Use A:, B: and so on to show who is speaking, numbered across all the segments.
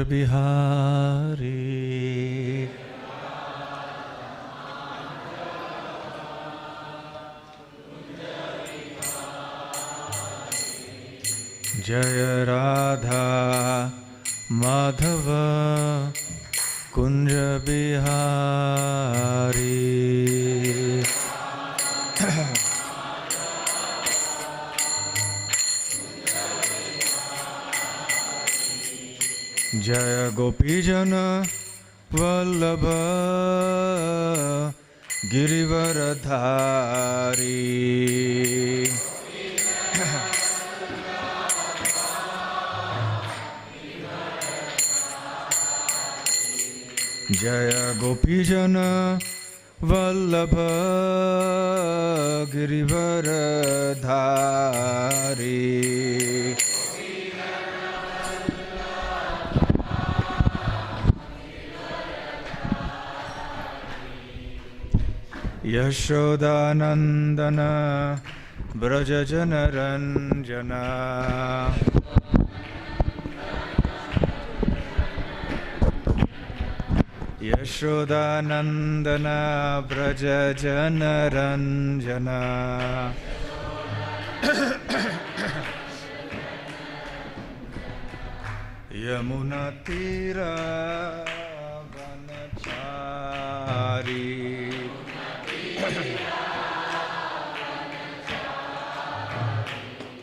A: बिहारी जय राधा माधव कुंज बिहारी जय गोपीजन वल्लभ गिरिवरधारी जय गोपीजन वल्लभ गिरिवरधारी यशोदानंदन ब्रज जनरंजना यशोदानंदन ब्रज जनरंजना यमुना तीरा वनचारी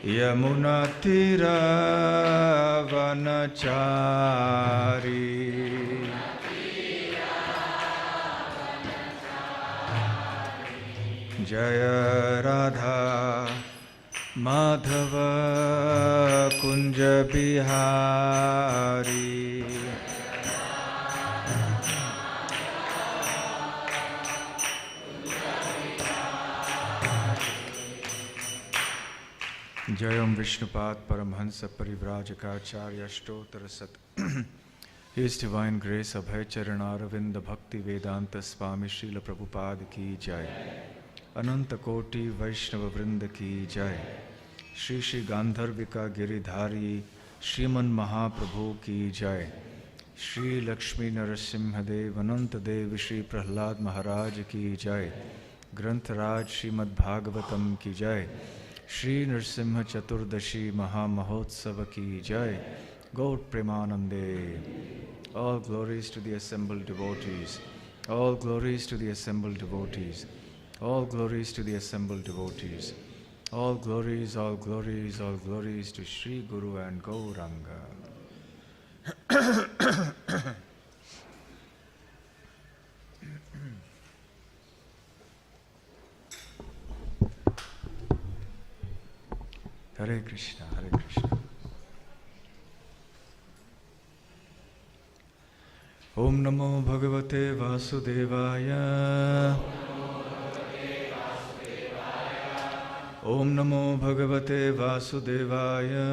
A: यमुना तीरा वनचारी जय राधा माधव कुंज बिहारी जयम विष्णुपाद परमहंस परिव्राजकाचार्य स्तोत्र सत His Divine Grace Abhay Charanaravind Bhakti Vedanta Swami Srila Prabhupada ki jai. Ananta Koti Vaishnava Vrinda ki jai. Shri Shri Gandharvika Giridhari Shriman Mahaprabhu ki jai. Shri Lakshmi Narasimhadeva Ananta Dev Shri Prahlad Maharaj ki jai. Grantharaj Srimad Bhagavatam ki jai. Shri Narasimha Chaturdashi Mahamahotsav ki jai. Gaur Premanande. All glories to the assembled devotees. All glories to the assembled devotees. All glories to the assembled devotees. All glories, all glories, all glories to Shri Guru and Gauranga. Hare Krishna, Hare Krishna. Om Namo Bhagavate Vasudevaya. Om Namo Bhagavate Vasudevaya.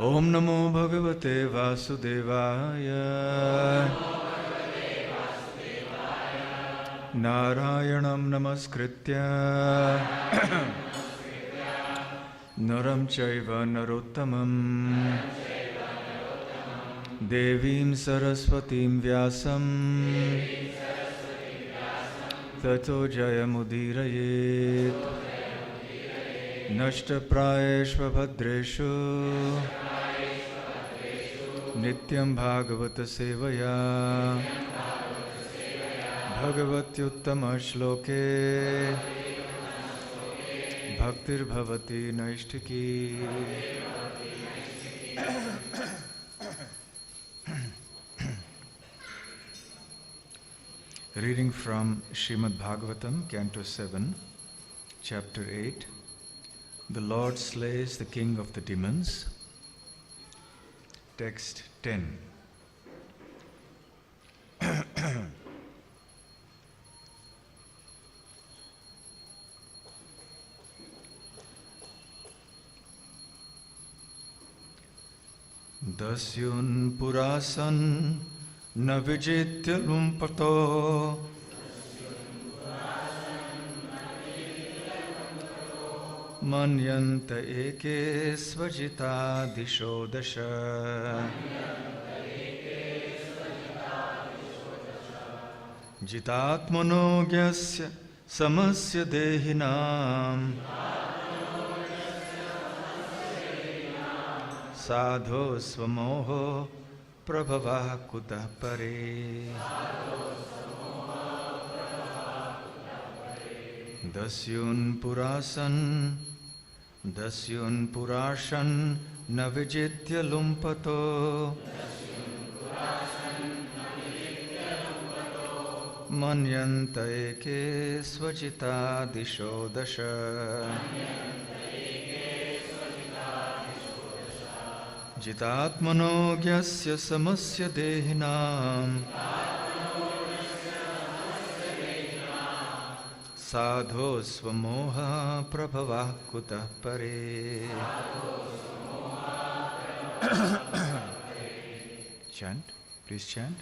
A: Om Namo Bhagavate Vasudevaya. Narayanam Namaskritya Naram Chaiva Narottamam Devim Saraswatim Vyasam Tato Jayamudirayet Nashta Prayeshva Bhadreshu Nityam Bhagavata Sevaya Bhagavatyuttama Shloke Bhaktir Bhavati Naishtiki. Reading from Srimad Bhagavatam, Canto 7, Chapter 8. The Lord slays the king of the demons. Text 10. Dasyun purasan na vijitya lumpato Manyanta eke svajita disho dasha. Jitatmano gyasya samasya dehinam. Sadho svamoho prabhava kuta pare. Dasyun purashan na vijitya lumpato. Manyanta eke svajita disho dasha. Jitatmano gyasya samasya dehinam. Sadho svamoha prabhava kuta pare. Chant, please chant.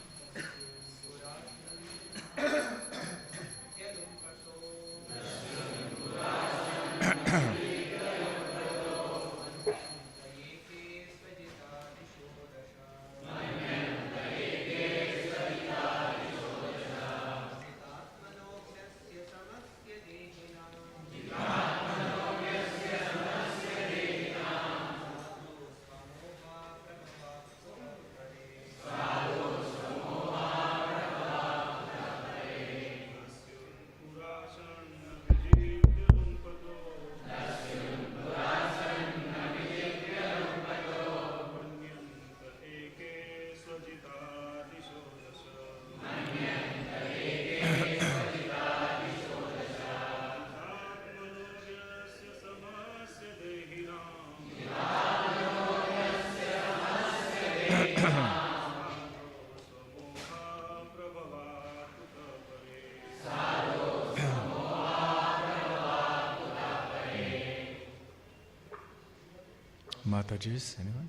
A: Matajis, anyone?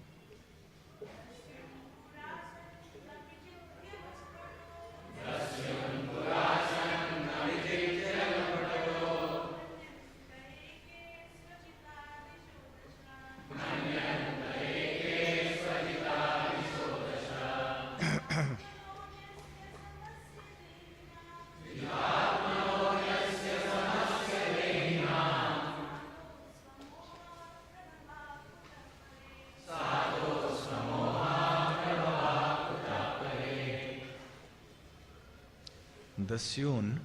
A: Dasyun,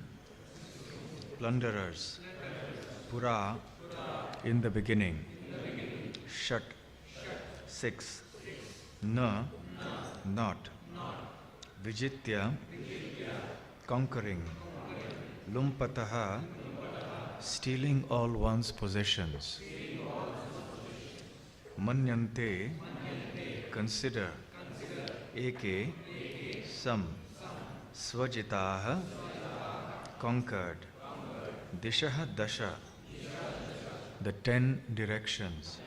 A: plunderers. Pura, in the beginning. Shat, 6. Na, not. Vijitya, conquering. Lumpataha, stealing all one's possessions. Manyante, consider. Eke, some. Svajitaha, conquered. Dishaha dasha, the 10 directions.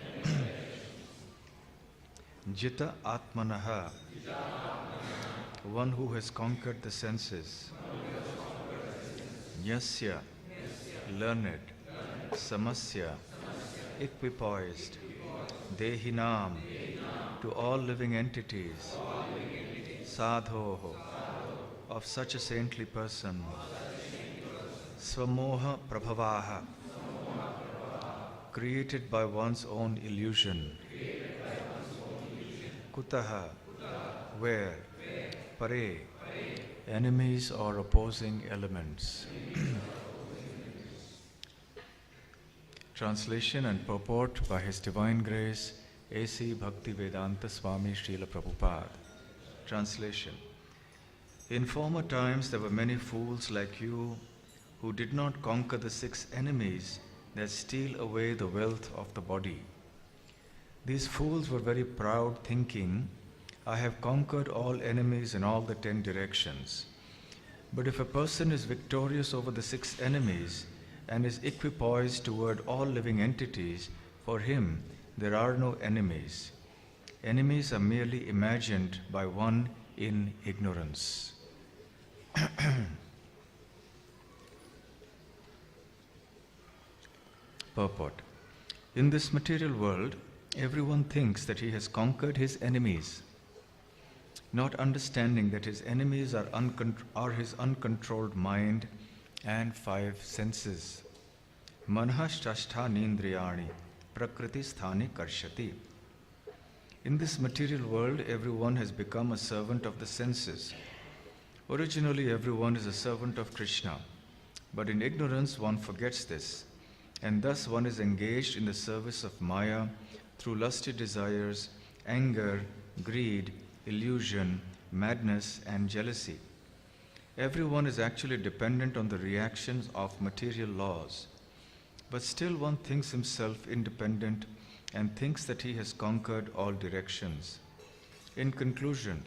A: Jita atmanaha, one who has conquered the senses. Yasya, learned. Samasya, equipoised. Dehinam, to all living entities. Sadhoho, of such a saintly person. Swamoha prabhavaha, created by one's own illusion. Kutaha, where? Pare, enemies or opposing elements. Translation and purport by His Divine Grace, A.C. Bhakti Vedanta Swami Srila Prabhupada. Translation. In former times there were many fools like you who did not conquer the 6 enemies that steal away the wealth of the body. These fools were very proud, thinking, I have conquered all enemies in all the 10 directions. But if a person is victorious over the 6 enemies and is equipoised toward all living entities, for him there are no enemies. Enemies are merely imagined by one in ignorance. Purport. In this material world, everyone thinks that he has conquered his enemies, not understanding that his enemies are his uncontrolled mind and five senses. Manhashtashthanindriyani prakriti sthani karshati. In this material world, everyone has become a servant of the senses. Originally, everyone is a servant of Krishna, but in ignorance one forgets this, and thus one is engaged in the service of Maya through lusty desires, anger, greed, illusion, madness, and jealousy. Everyone is actually dependent on the reactions of material laws, but still one thinks himself independent and thinks that he has conquered all directions. In conclusion,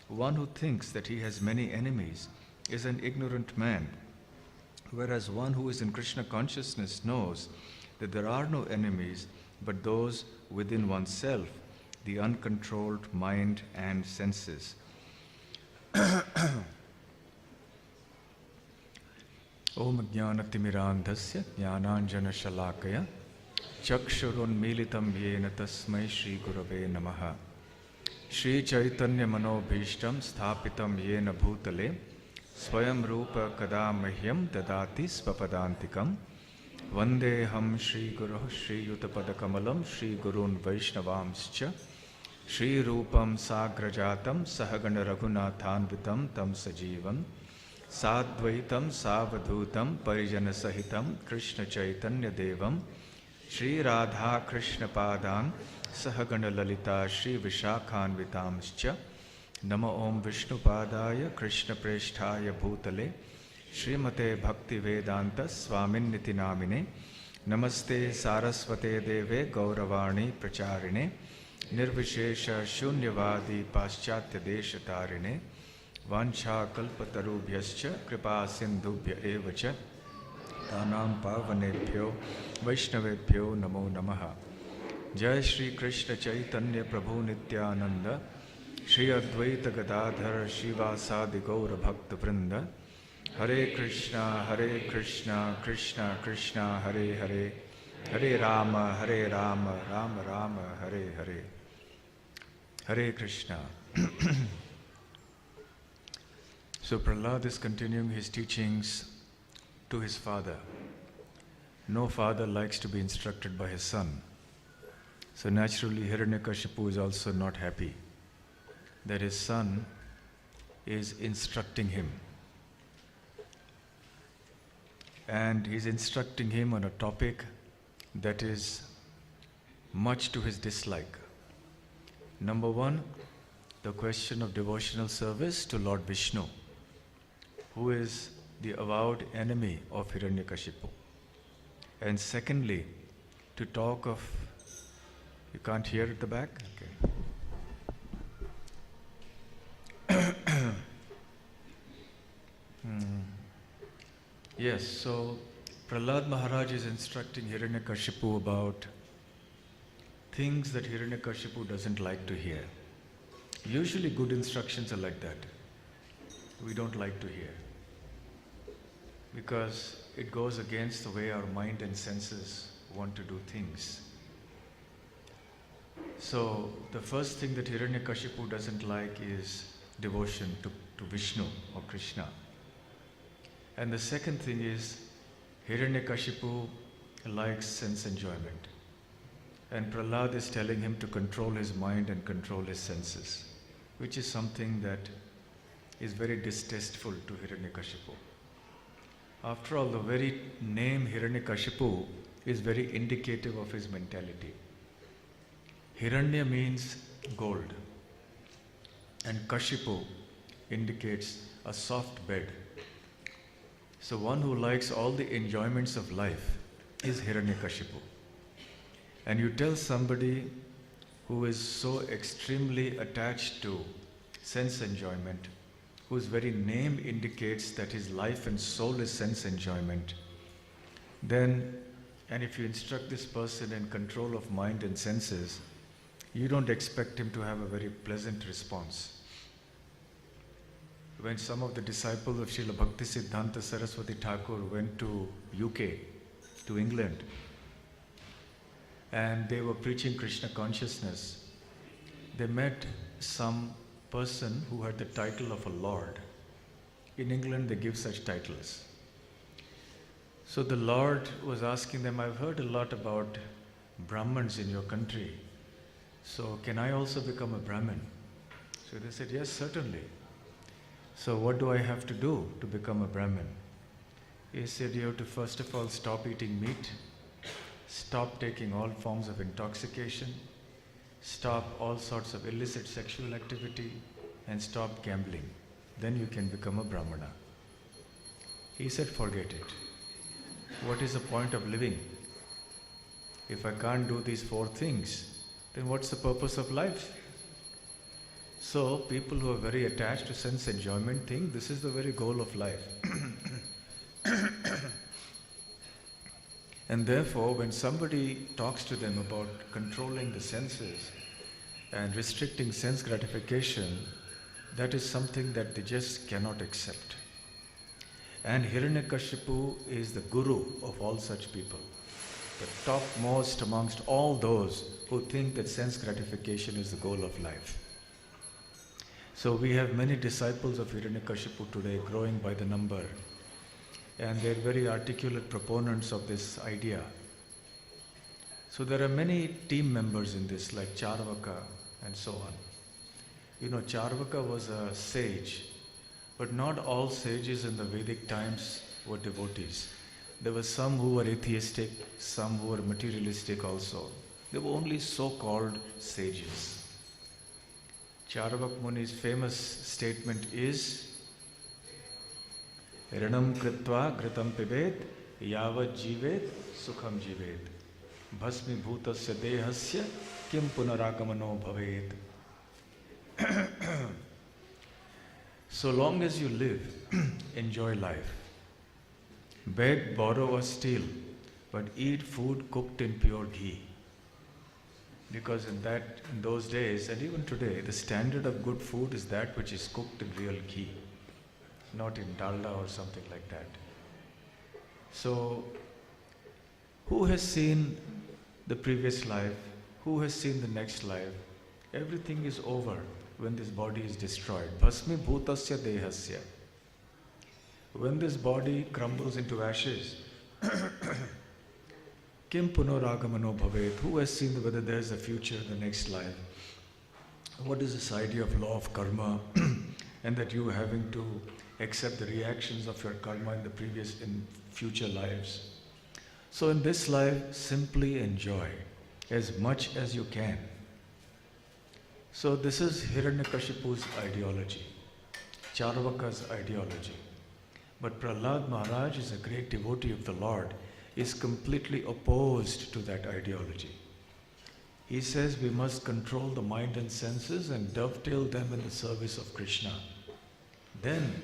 A: one who thinks that he has many enemies is an ignorant man, whereas one who is in Krishna consciousness knows that there are no enemies but those within oneself, the uncontrolled mind and senses. Om Jnanatimmirandhasya Jnananjana Shalakaya Chakshurunmilitam Yena Tasmai Shri Gurave Namaha Shri Chaitanya Manobhishtam Sthapitam Yena Bhutale Swayam Rupa Kadamahyam Dadati Svapadantikam Vandeham Shri Guru Shri Yutapadakamalam Shri Gurun Vaishnavamscha Shri Rupam Sagrajatam Sahagana Raghunathanvitam Tam Sajivam Sadvaitam Savadhutam Parijana Sahitam Krishna Chaitanya Devam Shri Radha Krishna Padang Sahagana Lalita Shri Vishakhanvitamscha Nama Om Vishnu Padaya Krishna Presthaya Bhutale Srimate Bhakti Vedanta Swamin Niti Namine Namaste Saraswate Deve Gauravani Pracharine Nirvishesha Shunyavadi Paschatya Deshatarine Vancha Kalpatarubhyascha Kripa Sindhubhya Evacha Tanam Pavanebhyo Vaishnavebhyo Namo Namaha Jai Shri Krishna Chaitanya Prabhu Nityananda Shri Advaita Gadadhar Shivasadi Gaura Bhakta Vrinda Hare Krishna Krishna Krishna Hare Hare Hare Rama Rama Rama Hare Hare Hare Krishna. So Prahlad is continuing his teachings to his father. No father likes to be instructed by his son. So naturally Hiranyakashipu is also not happy that his son is instructing him. And he's instructing him on a topic that is much to his dislike. Number one, the question of devotional service to Lord Vishnu, who is the avowed enemy of Hiranyakashipu. And secondly, to talk of, you can't hear at the back? Okay. Yes, so Prahlad Maharaj is instructing Hiranyakashipu about things that Hiranyakashipu doesn't like to hear. Usually good instructions are like that. We don't like to hear, because it goes against the way our mind and senses want to do things. So the first thing that Hiranyakashipu doesn't like is devotion to Vishnu or Krishna. And the second thing is Hiranyakashipu likes sense enjoyment. And Prahlad is telling him to control his mind and control his senses, which is something that is very distasteful to Hiranyakashipu. After all, the very name Hiranyakashipu is very indicative of his mentality. Hiranya means gold, and Kashipu indicates a soft bed. So one who likes all the enjoyments of life is Hiranyakashipu. And you tell somebody who is so extremely attached to sense enjoyment, whose very name indicates that his life and soul is sense enjoyment, then, and if you instruct this person in control of mind and senses, you don't expect him to have a very pleasant response. When some of the disciples of Srila Bhakti Siddhanta Saraswati Thakur went to UK, to England, and they were preaching Krishna consciousness. They met some person who had the title of a lord. In England, they give such titles. So the Lord was asking them, I've heard a lot about Brahmins in your country. So can I also become a Brahmin? So they said, yes, certainly. So what do I have to do to become a Brahmin? He said, you have to first of all stop eating meat, stop taking all forms of intoxication, stop all sorts of illicit sexual activity, and stop gambling. Then you can become a Brahmana. He said, forget it. What is the point of living? If I can't do these 4 things, then what's the purpose of life? So people who are very attached to sense enjoyment think this is the very goal of life. And therefore, when somebody talks to them about controlling the senses and restricting sense gratification, that is something that they just cannot accept. And Hiranyakashipu is the guru of all such people, the topmost amongst all those who think that sense gratification is the goal of life. So we have many disciples of Hiranyakashipu today growing by the number, and they're very articulate proponents of this idea. So there are many team members in this, like Charvaka and so on. You know, Charvaka was a sage, but not all sages in the Vedic times were devotees. There were some who were atheistic, some who were materialistic also. They were only so-called sages. Charvak Muni's famous statement is, Ranam kritva gritam pibet yavat jivet sukham jivet bhasmi bhutasya dehasya kim punaragamano bhavet. So long as you live, enjoy life. Beg, borrow or steal, but eat food cooked in pure ghee. Because in those days, and even today, the standard of good food is that which is cooked in real ghee, not in dalda or something like that. So, who has seen the previous life? Who has seen the next life? Everything is over when this body is destroyed. Bhasmi bhutasya dehasya. When this body crumbles into ashes, kim punaragamano bhavet. Who has seen whether there is a future, the next life? What is this idea of law of karma and that you having to accept the reactions of your karma in future lives? So in this life, simply enjoy as much as you can. So this is Hiranyakashipu's ideology, Charvaka's ideology. But Prahlad Maharaj is a great devotee of the Lord, is completely opposed to that ideology. He says we must control the mind and senses and dovetail them in the service of Krishna. Then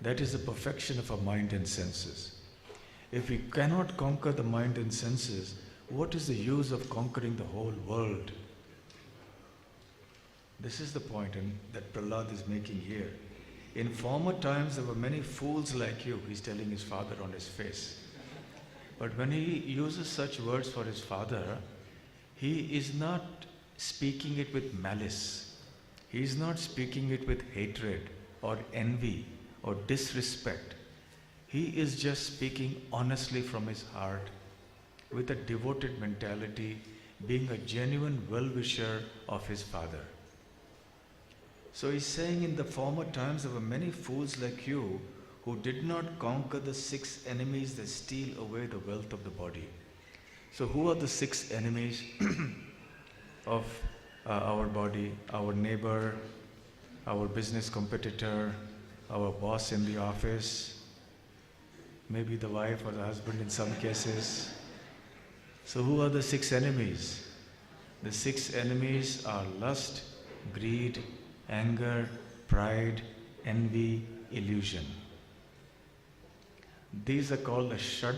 A: that is the perfection of our mind and senses. If we cannot conquer the mind and senses, what is the use of conquering the whole world? This is the point that Prahlad is making here. In former times, there were many fools like you, he's telling his father on his face. But when he uses such words for his father, he is not speaking it with malice. He is not speaking it with hatred or envy or disrespect. He is just speaking honestly from his heart with a devoted mentality, being a genuine well-wisher of his father. So he's saying in the former times there were many fools like you who did not conquer the 6 enemies that steal away the wealth of the body. So who are the 6 enemies of our body? Our neighbor, our business competitor, our boss in the office, maybe the wife or the husband in some cases. So who are the 6 enemies? The 6 enemies are lust, greed, anger, pride, envy, illusion. These are called the Shad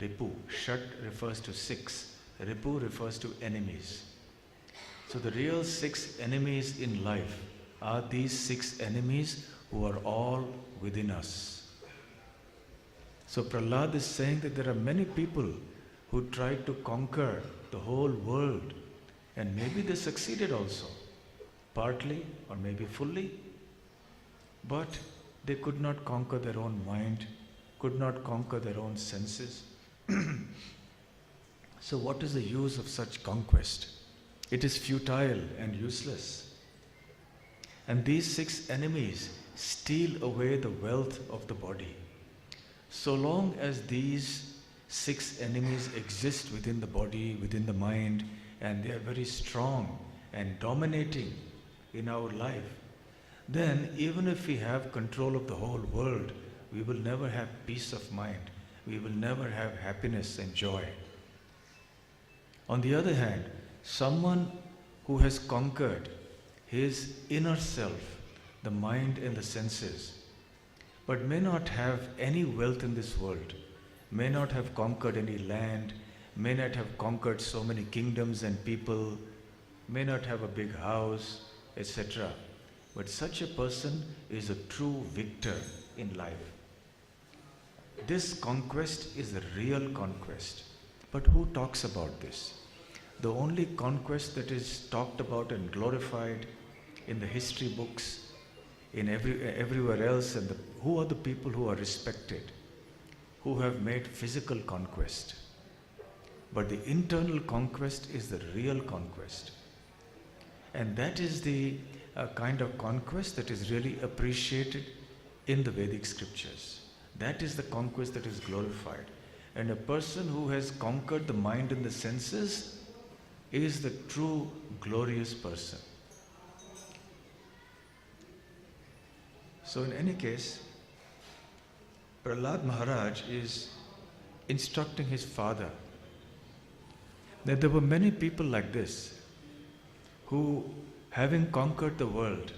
A: Ripu. Shad refers to 6. Ripu refers to enemies. So the real 6 enemies in life are these 6 enemies who are all within us. So Prahlad is saying that there are many people who tried to conquer the the whole world. And maybe they succeeded also, partly or maybe fully. But they could not conquer their own mind, could not conquer their own senses. So what is the use of such conquest? It is futile and useless. And these 6 enemies steal away the wealth of the body. So long as these 6 enemies exist within the body, within the mind, and they are very strong and dominating in our life, then even if we have control of the whole world, we will never have peace of mind. We will never have happiness and joy. On the other hand, someone who has conquered his inner self, the mind and the senses, but may not have any wealth in this world, may not have conquered any land, may not have conquered so many kingdoms and people, may not have a big house, etc. But such a person is a true victor in life. This conquest is a real conquest. But who talks about this? The only conquest that is talked about and glorified in the history books, in everywhere else, and who are the people who are respected, who have made physical conquest. But the internal conquest is the real conquest. And that is the kind of conquest that is really appreciated in the Vedic scriptures. That is the conquest that is glorified. And a person who has conquered the mind and the senses is the true glorious person. So in any case, Prahlad Maharaj is instructing his father that there were many people like this who, having conquered the world,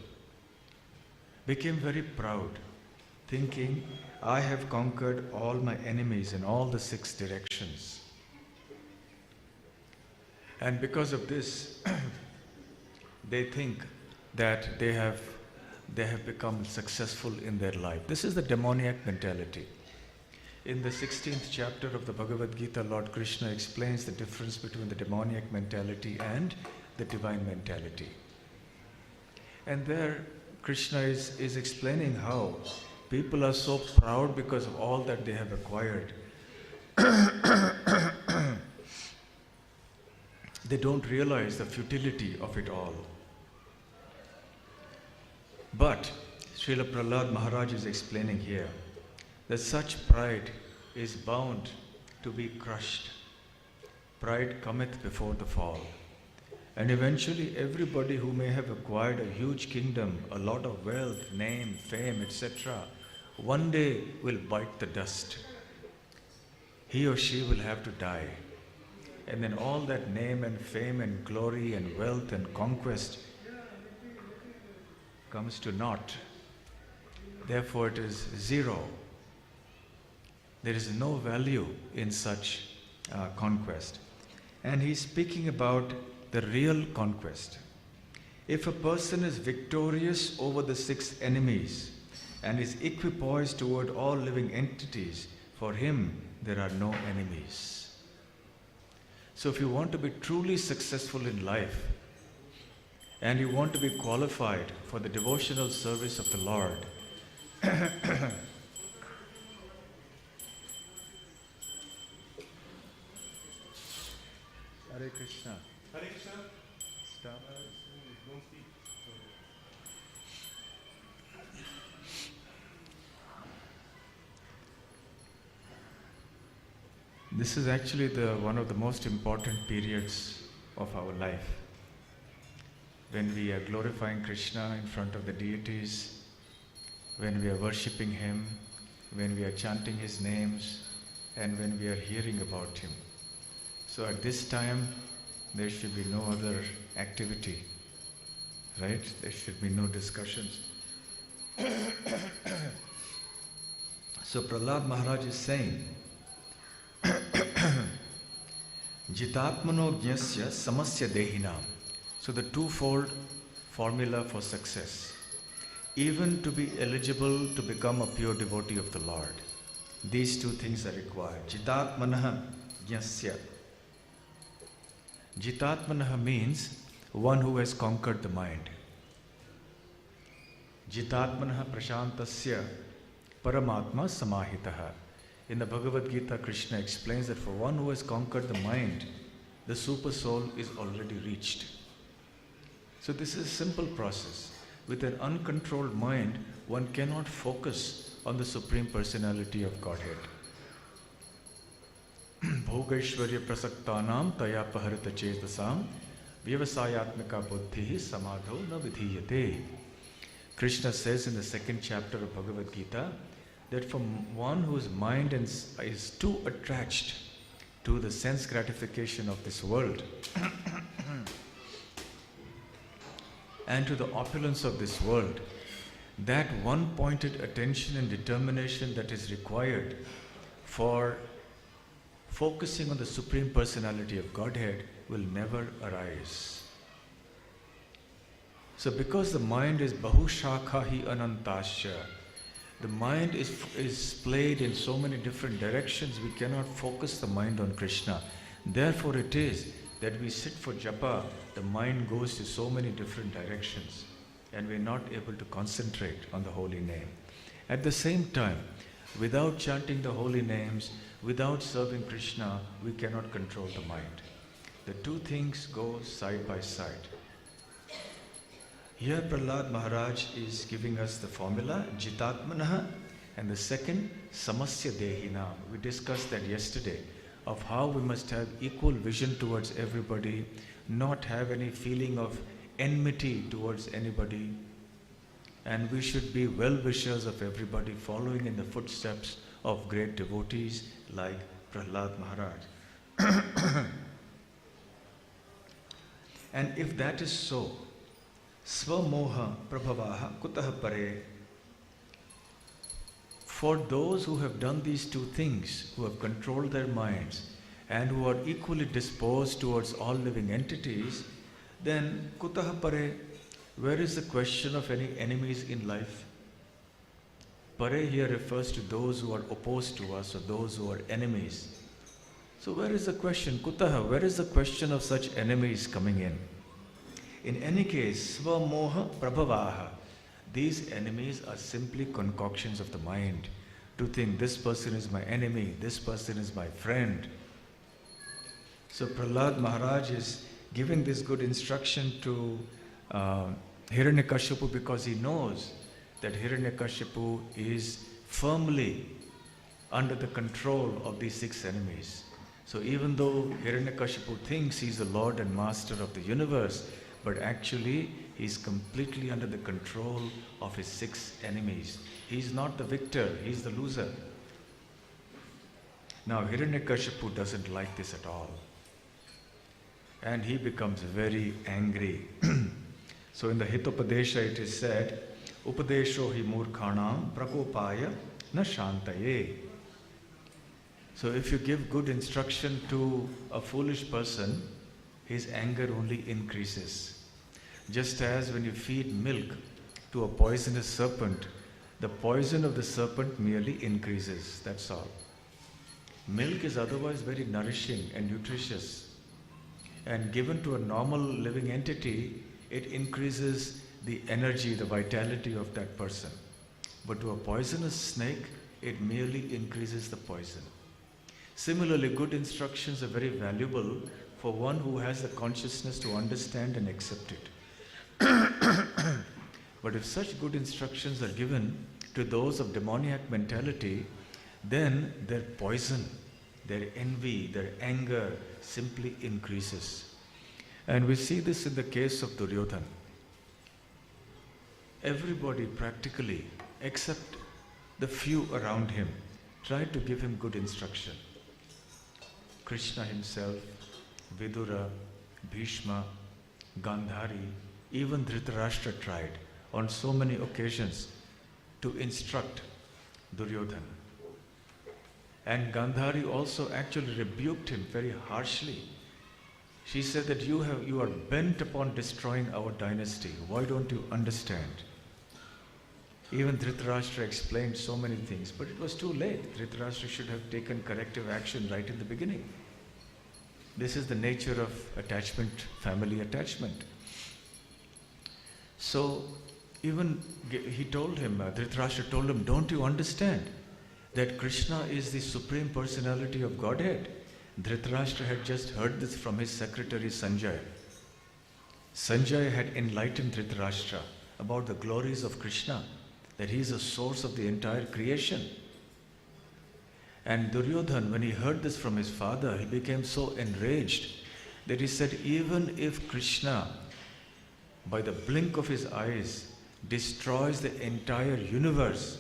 A: became very proud, thinking, I have conquered all my enemies in all the 6 directions. And because of this, they think that they have become successful in their life. This is the demoniac mentality. In the 16th chapter of the Bhagavad Gita, Lord Krishna explains the difference between the demoniac mentality and the divine mentality. And there Krishna is explaining how people are so proud because of all that they have acquired. They don't realize the futility of it all. But Srila Prahlad Maharaj is explaining here that such pride is bound to be crushed. Pride cometh before the fall. And eventually everybody who may have acquired a huge kingdom, a lot of wealth, name, fame, etc., one day will bite the dust. He or she will have to die. And then all that name and fame and glory and wealth and conquest comes to naught. Therefore it is zero. There is no value in such conquest. And he's speaking about the real conquest. If a person is victorious over the 6 enemies and is equipoised toward all living entities, for him there are no enemies. So if you want to be truly successful in life, and you want to be qualified for the devotional service of the Lord, Hare Krishna.
B: Hare Krishna.
A: Stop.
B: Don't speak.
A: This is actually one of the most important periods of our life. When we are glorifying Krishna in front of the deities, when we are worshipping Him, when we are chanting His names, and when we are hearing about Him. So at this time, there should be no other activity, right? There should be no discussions. So Prahlad Maharaj is saying, Jitatmano Jnasya Samasya Dehinam. So the twofold formula for success. Even to be eligible to become a pure devotee of the Lord, these 2 things are required. Jitatmana Jnasya. Jitatmanaha means one who has conquered the mind. Jitatmanaha prashantasya paramatma samahitaha. In the Bhagavad Gita, Krishna explains that for one who has conquered the mind, the super soul is already reached. So this is a simple process. With an uncontrolled mind, one cannot focus on the Supreme Personality of Godhead. Bhogaishwarya prasaktanam taya paharita chetasam vyavasayatmika buddhihi samadho na vidhiyate. Krishna says in the second chapter of Bhagavad Gita that from one whose mind is too attached to the sense gratification of this world and to the opulence of this world, that one-pointed attention and determination that is required for focusing on the Supreme Personality of Godhead will never arise. So because the mind is bahushakhahi anantasya, the mind is played in so many different directions, we cannot focus the mind on Krishna. Therefore it is that we sit for japa, the mind goes to so many different directions and we are not able to concentrate on the holy name. At the same time, without chanting the holy names, without serving Krishna, we cannot control the mind. The two things go side by side. Here Prahlad Maharaj is giving us the formula, Jitatmanaha, and the second, Samasya Dehina. We discussed that yesterday, of how we must have equal vision towards everybody, not have any feeling of enmity towards anybody, and we should be well-wishers of everybody, following in the footsteps of great devotees like Prahlad Maharaj. And if that is so, Swamoha Prabhavaha Kutaha Pare, for those who have done these two things, who have controlled their minds and who are equally disposed towards all living entities, then Kutaha Pare, where is the question of any enemies in life? Pare here refers to those who are opposed to us or those who are enemies. So where is the question? Kutaha, where is the question of such enemies coming in? In any case, Swamoha Prabhavaha, these enemies are simply concoctions of the mind to think this person is my enemy, this person is my friend. So Prahlad Maharaj is giving this good instruction to Hiranyakashipu because he knows that Hiranyakashipu is firmly under the control of these six enemies. So even though Hiranyakashipu thinks he's the Lord and Master of the universe, but actually he's completely under the control of his six enemies. He's not the victor, he's the loser. Now Hiranyakashipu doesn't like this at all. And he becomes very angry. So in the Hitopadesha it is said, Upadesho hi murkhanam prakopaya na shantaye. So if you give good instruction to a foolish person, his anger only increases. Just as when you feed milk to a poisonous serpent, the poison of the serpent merely increases, that's all. Milk is otherwise very nourishing and nutritious, and given to a normal living entity, it increases the energy, the vitality of that person. But to a poisonous snake, it merely increases the poison. Similarly, good instructions are very valuable for one who has the consciousness to understand and accept it. But if such good instructions are given to those of demoniac mentality, then their poison, their envy, their anger simply increases. And we see this in the case of Duryodhana. Everybody practically, except the few around him, tried to give him good instruction. Krishna himself, Vidura, Bhishma, Gandhari, even Dhritarashtra tried on so many occasions to instruct Duryodhana. And Gandhari also actually rebuked him very harshly. She said that you are bent upon destroying our dynasty. Why don't you understand? Even Dhritarashtra explained so many things, but it was too late. Dhritarashtra should have taken corrective action right in the beginning. This is the nature of attachment, family attachment. So even he told him, Dhritarashtra told him, don't you understand that Krishna is the Supreme Personality of Godhead? Dhritarashtra had just heard this from his secretary Sanjay. Sanjay had enlightened Dhritarashtra about the glories of Krishna, that he is the source of the entire creation. And Duryodhan, when he heard this from his father, he became so enraged that he said, even if Krishna, by the blink of his eyes, destroys the entire universe,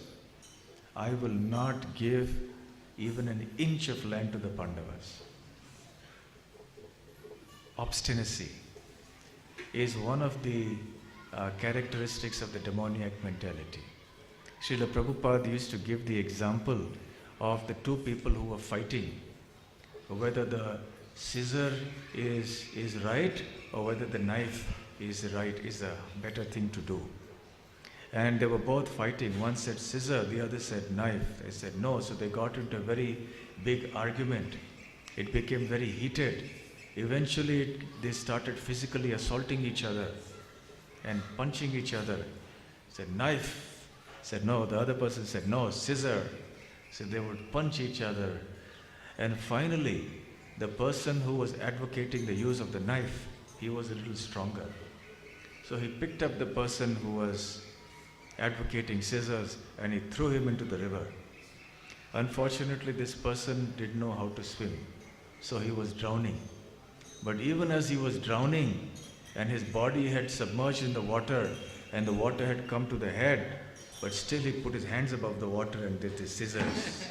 A: I will not give even an inch of land to the Pandavas. Obstinacy is one of the characteristics of the demoniac mentality. Srila Prabhupada used to give the example of the two people who were fighting, whether the scissor is right or whether the knife is right, is a better thing to do. And they were both fighting. One said scissor, the other said knife. They said no, so they got into a very big argument. It became very heated. Eventually they started physically assaulting each other and punching each other. Said knife. Said no. The other person said no, scissor. So they would punch each other. And finally, the person who was advocating the use of the knife, he was a little stronger. So he picked up the person who was advocating scissors and he threw him into the river. Unfortunately, this person didn't know how to swim, so he was drowning. But even as he was drowning and his body had submerged in the water and the water had come to the head, but still he put his hands above the water and did his scissors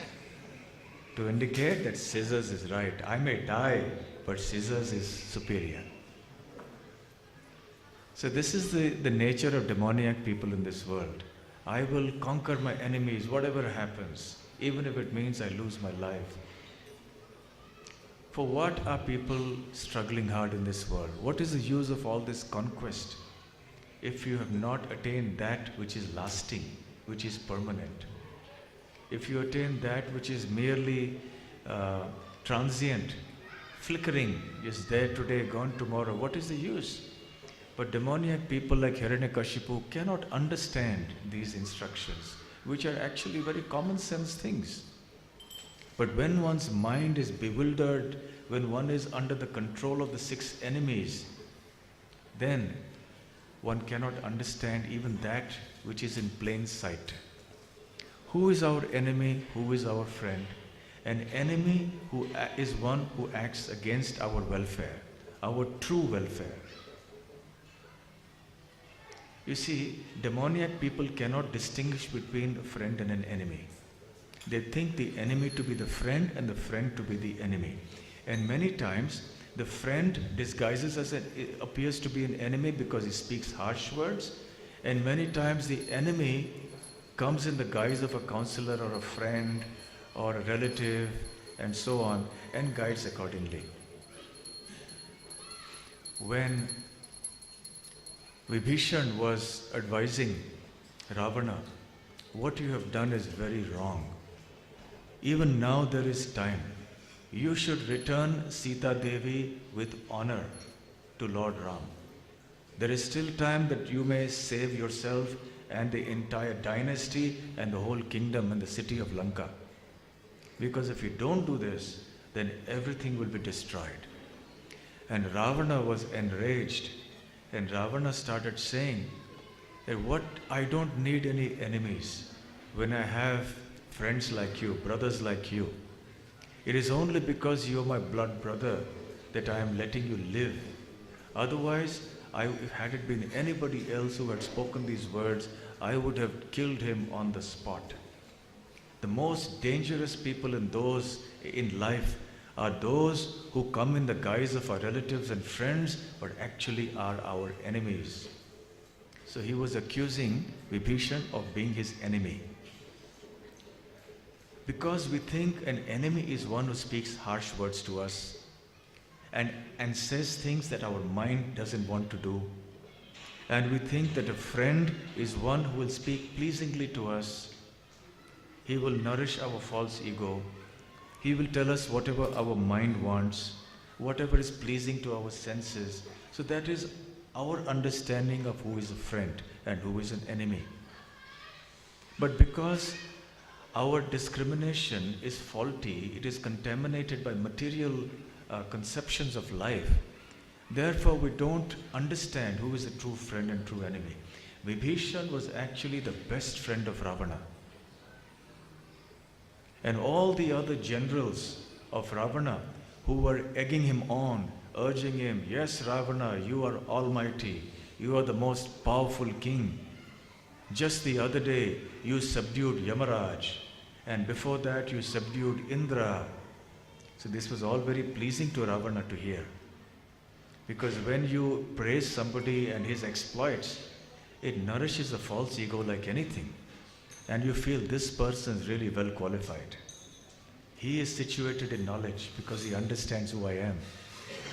A: to indicate that scissors is right. I may die, but scissors is superior. So this is the nature of demoniac people in this world. I will conquer my enemies, whatever happens, even if it means I lose my life. For what are people struggling hard in this world? What is the use of all this conquest if you have not attained that which is lasting, which is permanent? If you attain that which is merely transient, flickering, is there today, gone tomorrow, what is the use? But demoniac people like Hiranyakashipu cannot understand these instructions, which are actually very common sense things. But when one's mind is bewildered, when one is under the control of the six enemies, then one cannot understand even that which is in plain sight. Who is our enemy? Who is our friend? An enemy is one who acts against our welfare, our true welfare. You see, demoniac people cannot distinguish between a friend and an enemy. They think the enemy to be the friend and the friend to be the enemy. And many times, the friend disguises appears to be an enemy because he speaks harsh words. And many times the enemy comes in the guise of a counselor or a friend or a relative and so on, and guides accordingly. When Vibhishan was advising Ravana, what you have done is very wrong. Even now there is time. You should return Sita Devi with honor to Lord Ram. There is still time that you may save yourself and the entire dynasty and the whole kingdom and the city of Lanka. Because if you don't do this, then everything will be destroyed. And Ravana was enraged, and Ravana started saying that I don't need any enemies when I have friends like you, brothers like you. It is only because you are my blood brother that I am letting you live. Otherwise, had it been anybody else who had spoken these words, I would have killed him on the spot. The most dangerous people in life are those who come in the guise of our relatives and friends, but actually are our enemies. So he was accusing Vibhishan of being his enemy. Because we think an enemy is one who speaks harsh words to us and says things that our mind doesn't want to do. And we think that a friend is one who will speak pleasingly to us. He will nourish our false ego. He will tell us whatever our mind wants. whatever is pleasing to our senses. So that is our understanding of who is a friend and who is an enemy. But because our discrimination is faulty, it is contaminated by material conceptions of life, therefore we don't understand who is a true friend and true enemy. Vibhishan was actually the best friend of Ravana. And all the other generals of Ravana who were egging him on, urging him, yes Ravana, you are almighty, you are the most powerful king. Just the other day you subdued Yamaraj, and before that you subdued Indra. So this was all very pleasing to Ravana to hear. Because when you praise somebody and his exploits, it nourishes a false ego like anything. And you feel this person is really well qualified. He is situated in knowledge because he understands who I am,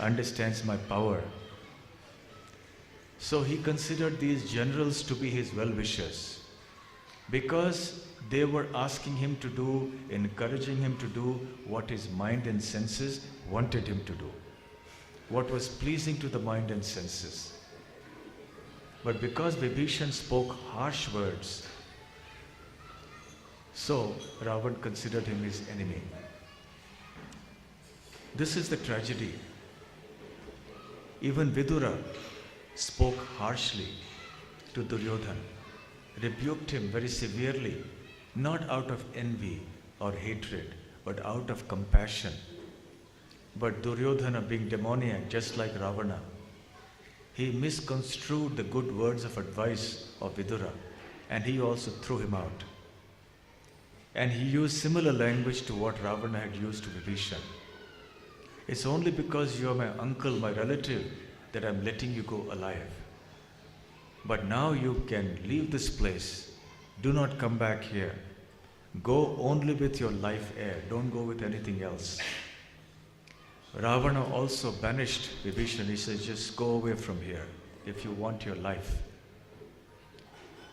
A: understands my power. So he considered these generals to be his well-wishers because they were asking him to do, encouraging him to do what his mind and senses wanted him to do, what was pleasing to the mind and senses. But because Vibhishan spoke harsh words, so Ravan considered him his enemy. This is the tragedy. Even Vidura spoke harshly to Duryodhana, rebuked him very severely, not out of envy or hatred, but out of compassion. But Duryodhana, being demoniac just like Ravana, he misconstrued the good words of advice of Vidura, and he also threw him out. And he used similar language to what Ravana had used to Vibhishan. It's only because you are my uncle, my relative, that I'm letting you go alive. But now you can leave this place. Do not come back here. Go only with your life heir. Don't go with anything else. Ravana also banished Vibhishan. He says, just go away from here if you want your life.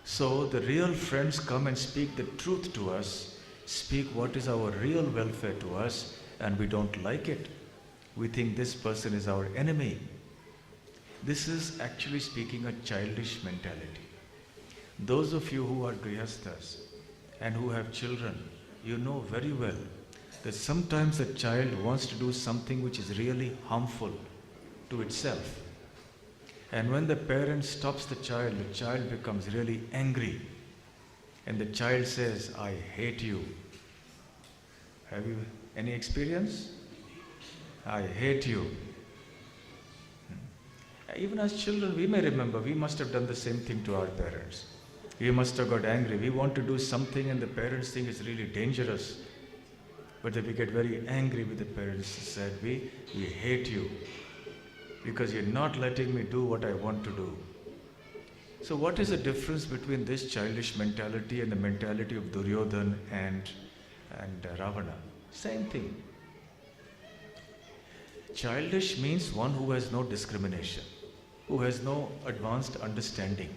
A: So the real friends come and speak the truth to us, speak what is our real welfare to us, and we don't like it. We think this person is our enemy. This is actually speaking a childish mentality. Those of you who are grihasthas and who have children, you know very well that sometimes a child wants to do something which is really harmful to itself. And when the parent stops the child becomes really angry. And the child says, I hate you. Have you any experience? I hate you. Even as children, we may remember, we must have done the same thing to our parents. We must have got angry. We want to do something and the parents think it's really dangerous. But then we get very angry with the parents and said, we hate you because you're not letting me do what I want to do. So what is the difference between this childish mentality and the mentality of Duryodhana and Ravana? Same thing. Childish means one who has no discrimination, who has no advanced understanding.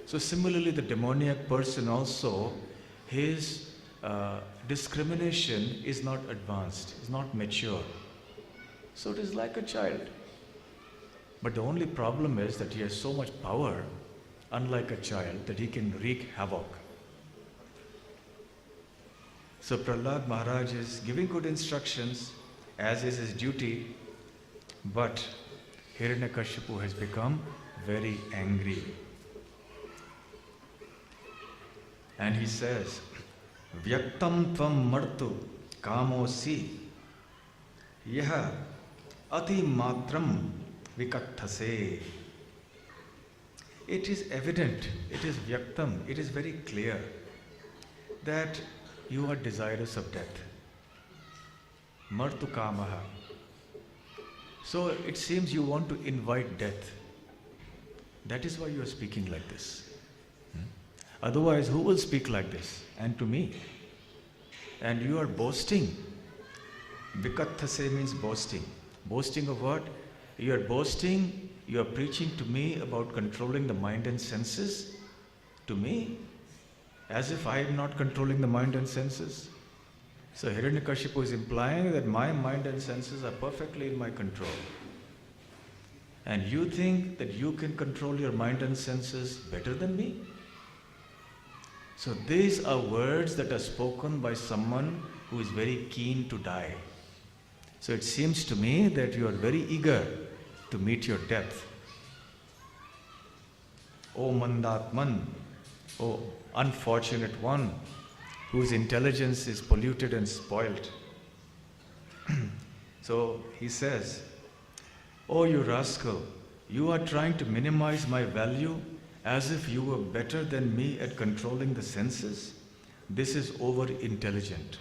A: So similarly, the demoniac person also, his discrimination is not advanced, is not mature. So it is like a child. But the only problem is that he has so much power, unlike a child, that he can wreak havoc. So Prahlad Maharaj is giving good instructions, as is his duty, but Hiranyakashipu has become very angry. And he says, Vyaktam tvam martu kamosi yaha ati matram vikathase. It is evident, it is vyaktam, it is very clear that you are desirous of death. Martu kamaha. So it seems you want to invite death. That is why you are speaking like this. Otherwise, who will speak like this? And to me. And you are boasting. Vikathase means boasting. Boasting of what? You are boasting, you are preaching to me about controlling the mind and senses. To me? As if I am not controlling the mind and senses. So Hiranyakashipu is implying that my mind and senses are perfectly in my control. And you think that you can control your mind and senses better than me? So these are words that are spoken by someone who is very keen to die. So it seems to me that you are very eager to meet your death. O Mandatman, O unfortunate one, whose intelligence is polluted and spoilt. So he says, "Oh, you rascal, you are trying to minimize my value as if you were better than me at controlling the senses. This is over-intelligent.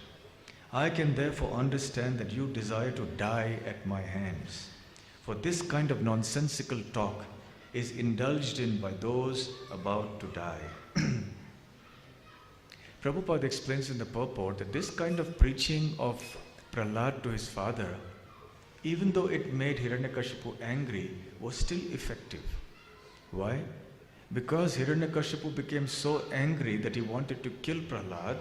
A: I can therefore understand that you desire to die at my hands. For this kind of nonsensical talk is indulged in by those about to die." Prabhupada explains in the purport that this kind of preaching of Prahlad to his father, even though it made Hiranyakashipu angry, was still effective. Why? Because Hiranyakashipu became so angry that he wanted to kill Prahlad,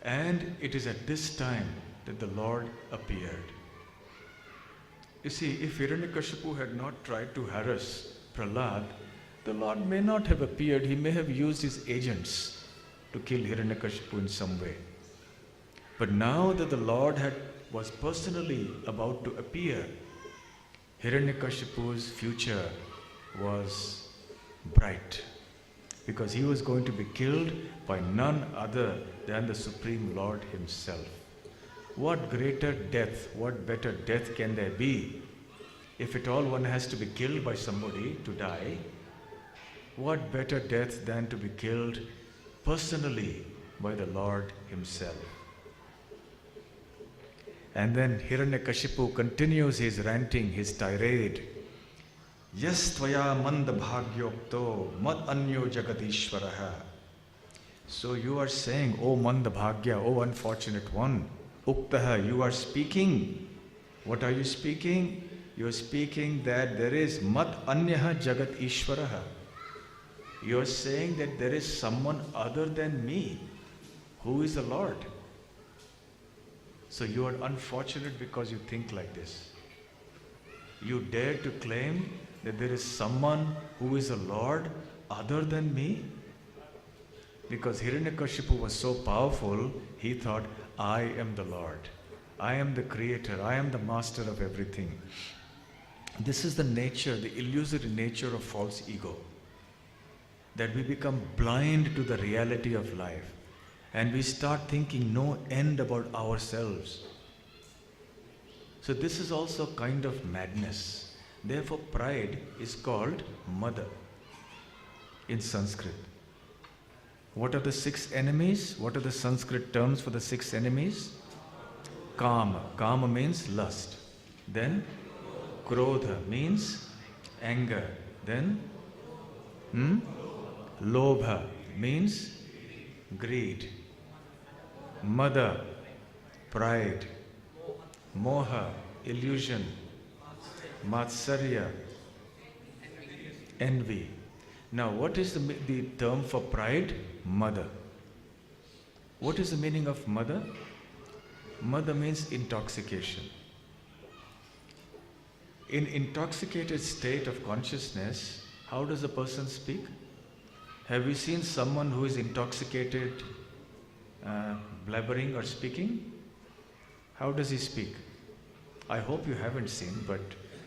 A: and it is at this time that the Lord appeared. You see, if Hiranyakashipu had not tried to harass Prahlad, the Lord may not have appeared. He may have used his agents to kill Hiranyakashipu in some way. But now that the Lord was personally about to appear, Hiranyakashipu's future was bright, because he was going to be killed by none other than the Supreme Lord himself. What greater death, what better death can there be? If at all one has to be killed by somebody to die, what better death than to be killed personally by the Lord himself? And then Hiranyakashipu continues his ranting, his tirade. Yas tvaya manda bhagyokto mad anyo jagatishvaraha. So you are saying, O manda bhagya, O unfortunate one, uktaha, you are speaking. What are you speaking? You are speaking that there is mad anyaha jagat ishvaraha. You are saying that there is someone other than me who is the Lord. So you are unfortunate because you think like this. You dare to claim that there is someone who is a Lord other than me? Because Hiranyakashipu was so powerful, he thought, I am the Lord. I am the creator. I am the master of everything. This is the nature, the illusory nature of false ego. That we become blind to the reality of life. And we start thinking no end about ourselves. So this is also kind of madness. Therefore, pride is called mother in Sanskrit. What are the 6 enemies? What are the Sanskrit terms for the 6 enemies? Kama. Kama means lust. Then Krodha means anger. Then Lobha means greed. Mada, pride. Moha, illusion. Matsarya, envy. Now, what is the term for pride? Mada. What is the meaning of mada? Mada means intoxication. In intoxicated state of consciousness, how does a person speak? Have you seen someone who is intoxicated, blabbering or speaking? How does he speak? I hope you haven't seen, but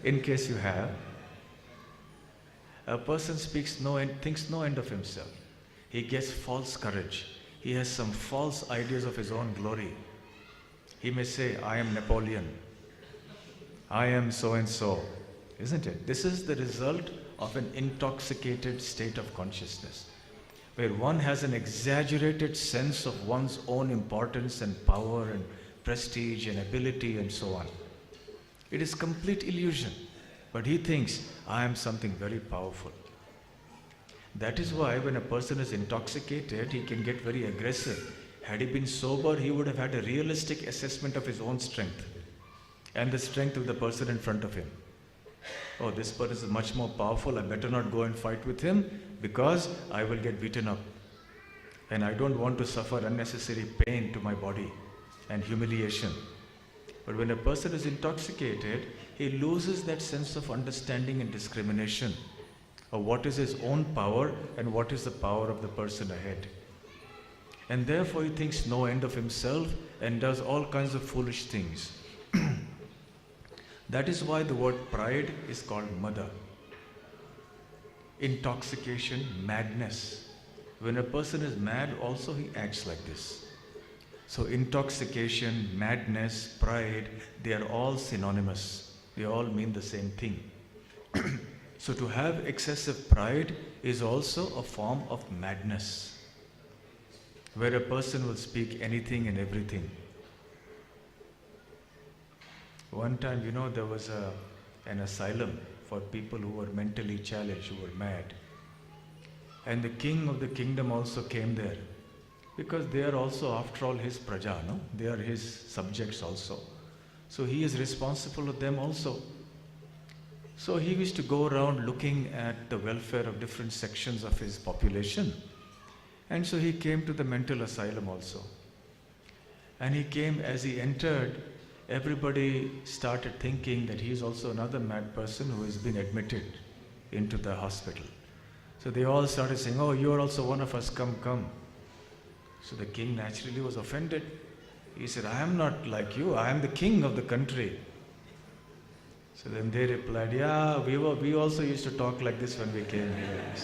A: in case you have, a person thinks no end of himself. He gets false courage. He has some false ideas of his own glory. He may say, I am Napoleon. I am so and so. Isn't it? This is the result of an intoxicated state of consciousness, where one has an exaggerated sense of one's own importance and power and prestige and ability and so on. It is complete illusion. But he thinks, I am something very powerful. That is why when a person is intoxicated, he can get very aggressive. Had he been sober, he would have had a realistic assessment of his own strength and the strength of the person in front of him. Oh, this person is much more powerful. I better not go and fight with him because I will get beaten up. And I don't want to suffer unnecessary pain to my body. and humiliation. But when a person is intoxicated, he loses that sense of understanding and discrimination of what is his own power and what is the power of the person ahead. And therefore he thinks no end of himself and does all kinds of foolish things. That is why the word pride is called mada. Intoxication, madness. When a person is mad, also he acts like this. So intoxication, madness, pride, they are all synonymous. They all mean the same thing. So to have excessive pride is also a form of madness, where a person will speak anything and everything. One time, there was an asylum for people who were mentally challenged, who were mad. And the king of the kingdom also came there, because they are also, after all, his praja, no? They are his subjects also. So he is responsible to them also. So he used to go around looking at the welfare of different sections of his population. And so he came to the mental asylum also. And he came, as he entered, everybody started thinking that he is also another mad person who has been admitted into the hospital. So they all started saying, "Oh, you are also one of us, come, come." So the king naturally was offended. He said, "I am not like you, I am the king of the country." So then they replied, "Yeah, we also used to talk like this when we came here."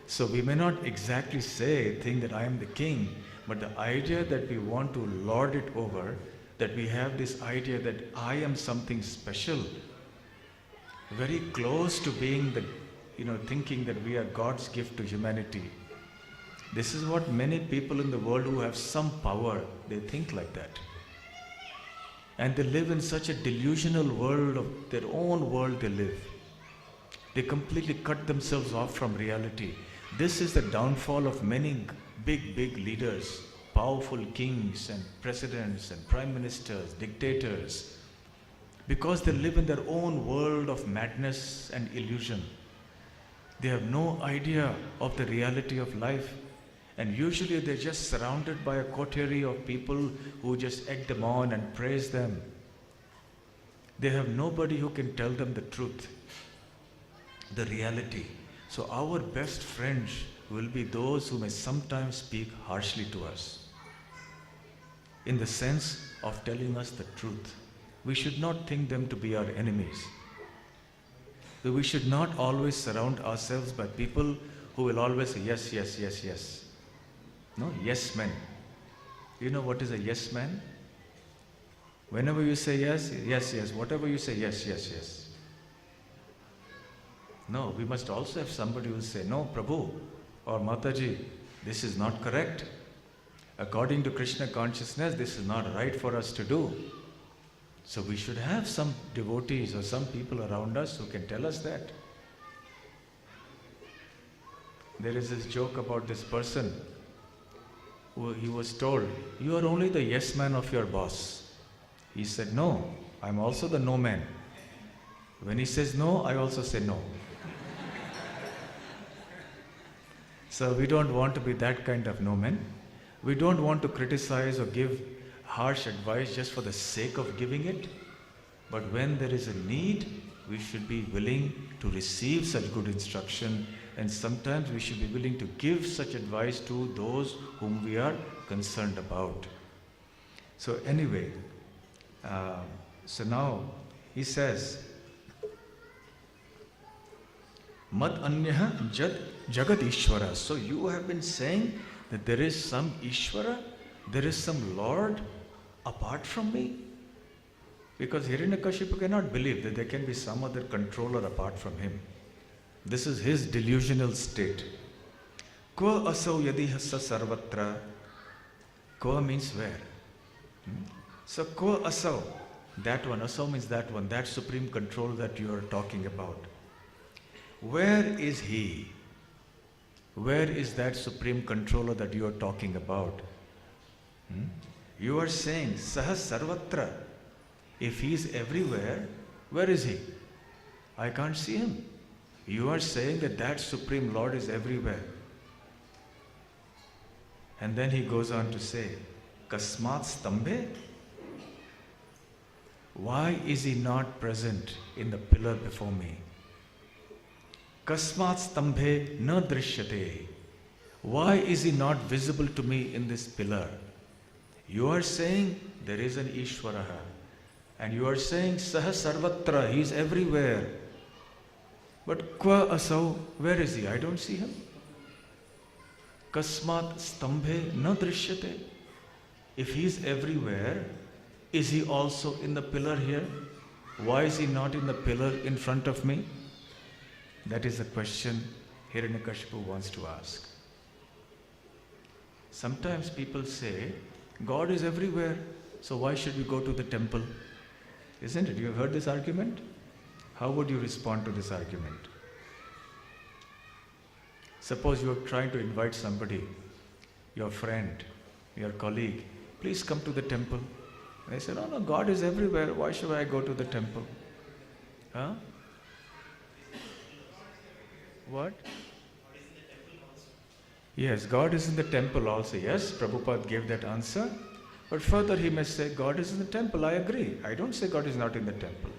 A: So we may not exactly think that I am the king, but the idea that we want to lord it over, that we have this idea that I am something special, very close to being thinking that we are God's gift to humanity. This is what many people in the world who have some power, they think like that. And they live in such a delusional world, of their own world they live. They completely cut themselves off from reality. This is the downfall of many big leaders, powerful kings and presidents and prime ministers, dictators, because they live in their own world of madness and illusion. They have no idea of the reality of life, and usually they're just surrounded by a coterie of people who just egg them on and praise them. They have nobody who can tell them the truth, the reality. So our best friends will be those who may sometimes speak harshly to us, in the sense of telling us the truth. We should not think them to be our enemies. We should not always surround ourselves by people who will always say yes, yes, yes, yes. No, yes men. You know what is a yes man? Whenever you say yes, yes, yes. Whatever you say, yes, yes, yes. No, we must also have somebody who will say, "No, Prabhu or Mataji, this is not correct. According to Krishna consciousness, this is not right for us to do." So we should have some devotees or some people around us who can tell us that. There is this joke about this person who he was told, "You are only the yes man of your boss." He said, "No, I'm also the no man. When he says no, I also say no." So we don't want to be that kind of no man. We don't want to criticize or give harsh advice just for the sake of giving it. But when there is a need, we should be willing to receive such good instruction, and sometimes we should be willing to give such advice to those whom we are concerned about. So anyway, so now he says, "Mad anyah jad jagat Ishvara." So you have been saying that there is some Ishvara, there is some Lord apart from me? Because Hiranyakashipu cannot believe that there can be some other controller apart from him. This is his delusional state. Kva asau yadi hassa sarvatra. Kva means where. So kva asau, that one. Asau means that one, that supreme control that you are talking about. Where is he? Where is that supreme controller that you are talking about? You are saying Saha Sarvatra. If he is everywhere, where is he? I can't see him. You are saying that that Supreme Lord is everywhere. And then he goes on to say, Kasmat stambhe? Why is he not present in the pillar before me? Kasmat stambhe na drishyate? Why is he not visible to me in this pillar? You are saying there is an Ishvaraha. And you are saying Saha Sarvatra, he is everywhere. But Kwa Asau, where is he? I don't see him. Kasmat stambhe na drishyate? If he is everywhere, is he also in the pillar here? Why is he not in the pillar in front of me? That is the question Hiranyakashipu wants to ask. Sometimes people say, God is everywhere, so why should we go to the temple? Isn't it? You have heard this argument? How would you respond to this argument? Suppose you are trying to invite somebody, your friend, your colleague, please come to the temple. And they say, no, God is everywhere, why should I go to the temple? Huh? What? Yes, God is in the temple also. Yes, Prabhupada gave that answer. But further he may say, God is in the temple. I agree. I don't say God is not in the temple.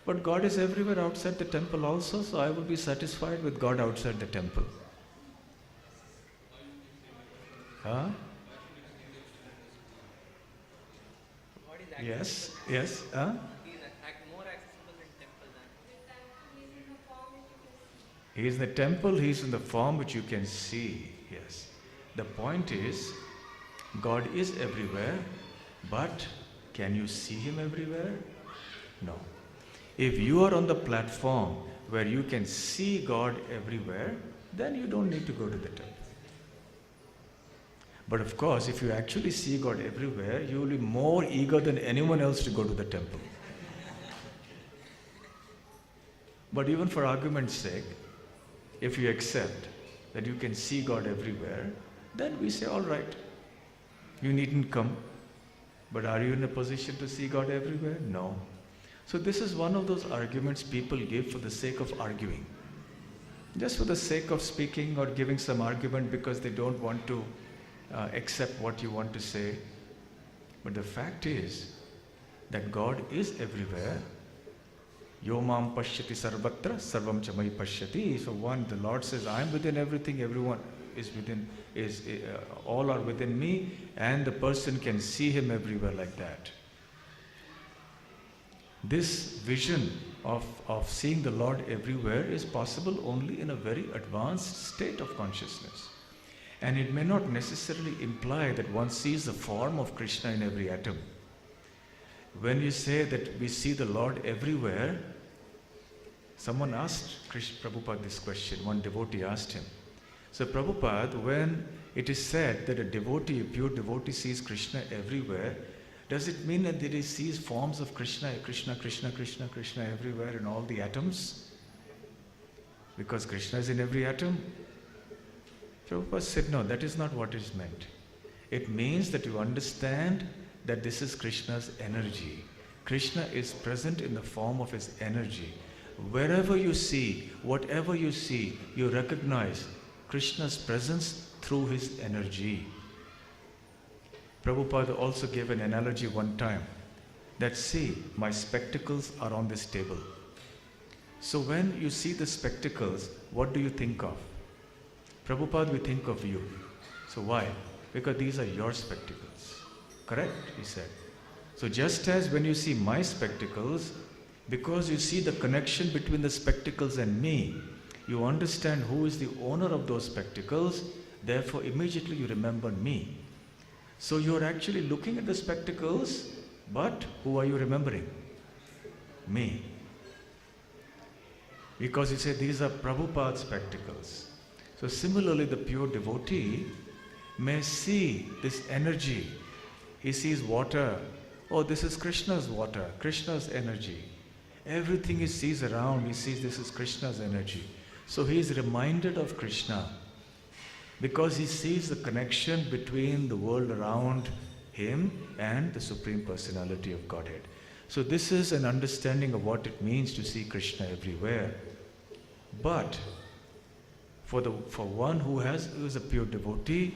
A: But God is everywhere outside the temple also, so I will be satisfied with God outside the temple. Huh? Yes, yes. Huh? He is in the temple, he is in the form which you can see. Yes. The point is, God is everywhere, but can you see him everywhere? No. If you are on the platform where you can see God everywhere, then you don't need to go to the temple. But of course, if you actually see God everywhere, you will be more eager than anyone else to go to the temple. But even for argument's sake, if you accept that you can see God everywhere, then we say, all right, you needn't come. But are you in a position to see God everywhere? No. So this is one of those arguments people give for the sake of arguing. Just for the sake of speaking or giving some argument because they don't want to accept what you want to say. But the fact is that God is everywhere. Yo mam pashyati sarvatra sarvam cha mai pashyati. So one, the Lord says, I am within everything, everyone is within, all are within me, and the person can see him everywhere like that. This vision of seeing the Lord everywhere is possible only in a very advanced state of consciousness. And it may not necessarily imply that one sees the form of Krishna in every atom. When you say that we see the Lord everywhere, someone asked Prabhupada this question, one devotee asked him. So Prabhupada, when it is said that a devotee, a pure devotee sees Krishna everywhere, does it mean that he sees forms of Krishna, Krishna, Krishna, Krishna, Krishna everywhere in all the atoms? Because Krishna is in every atom? Prabhupada said, no, that is not what is meant. It means that you understand that this is Krishna's energy. Krishna is present in the form of his energy. Wherever you see, whatever you see, you recognize Krishna's presence through his energy. Prabhupada also gave an analogy one time that, see, my spectacles are on this table. So when you see the spectacles, what do you think of? Prabhupada, we think of you. So why? Because these are your spectacles. Correct? He said. So just as when you see my spectacles, because you see the connection between the spectacles and me, you understand who is the owner of those spectacles, therefore immediately you remember me. So you're actually looking at the spectacles, but who are you remembering? Me. Because you say these are Prabhupada's spectacles. So similarly, the pure devotee may see this energy. He sees water. Oh, this is Krishna's water, Krishna's energy. Everything he sees around, he sees this is Krishna's energy. So he is reminded of Krishna because he sees the connection between the world around him and the Supreme Personality of Godhead. So this is an understanding of what it means to see Krishna everywhere. But for one who is a pure devotee,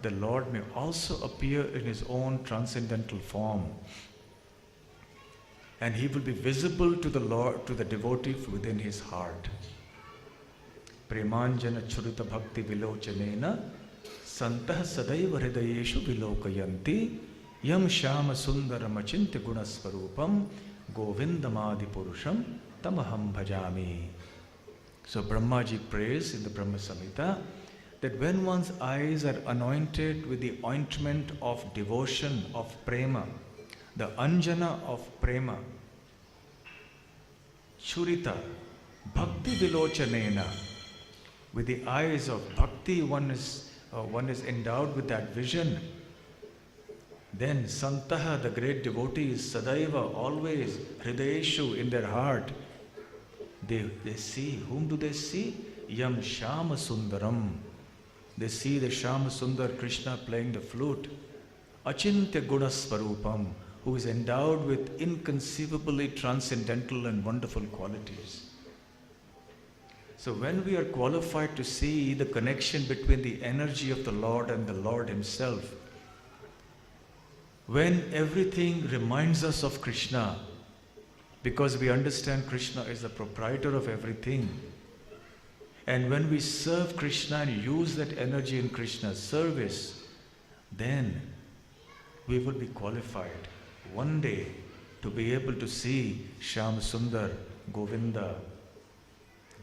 A: the Lord may also appear in his own transcendental form. And he will be visible to the Lord, to the devotee within his heart. Premanjana churita bhakti vilochanena santah sadaiva hridayeshu vilokayanti yam shama sundaram achintya gunasvarupam govindamadi purusham tamaham bhajami. So Brahmaji prays in the Brahma Samhita that when one's eyes are anointed with the ointment of devotion, of prema, the anjana of prema, churita, bhakti vilochanena, with the eyes of bhakti, one is endowed with that vision. Then santaha, the great devotees, sadaiva, always, hridayeshu, in their heart, they see. Whom do they see? Yam Shama Sundaram. They see the Shama Sundar Krishna playing the flute. Achintya Gunasvarupam, who is endowed with inconceivably transcendental and wonderful qualities. So when we are qualified to see the connection between the energy of the Lord and the Lord himself, when everything reminds us of Krishna, because we understand Krishna is the proprietor of everything, and when we serve Krishna and use that energy in Krishna's service, then we will be qualified one day to be able to see Shyam Sundar, Govinda,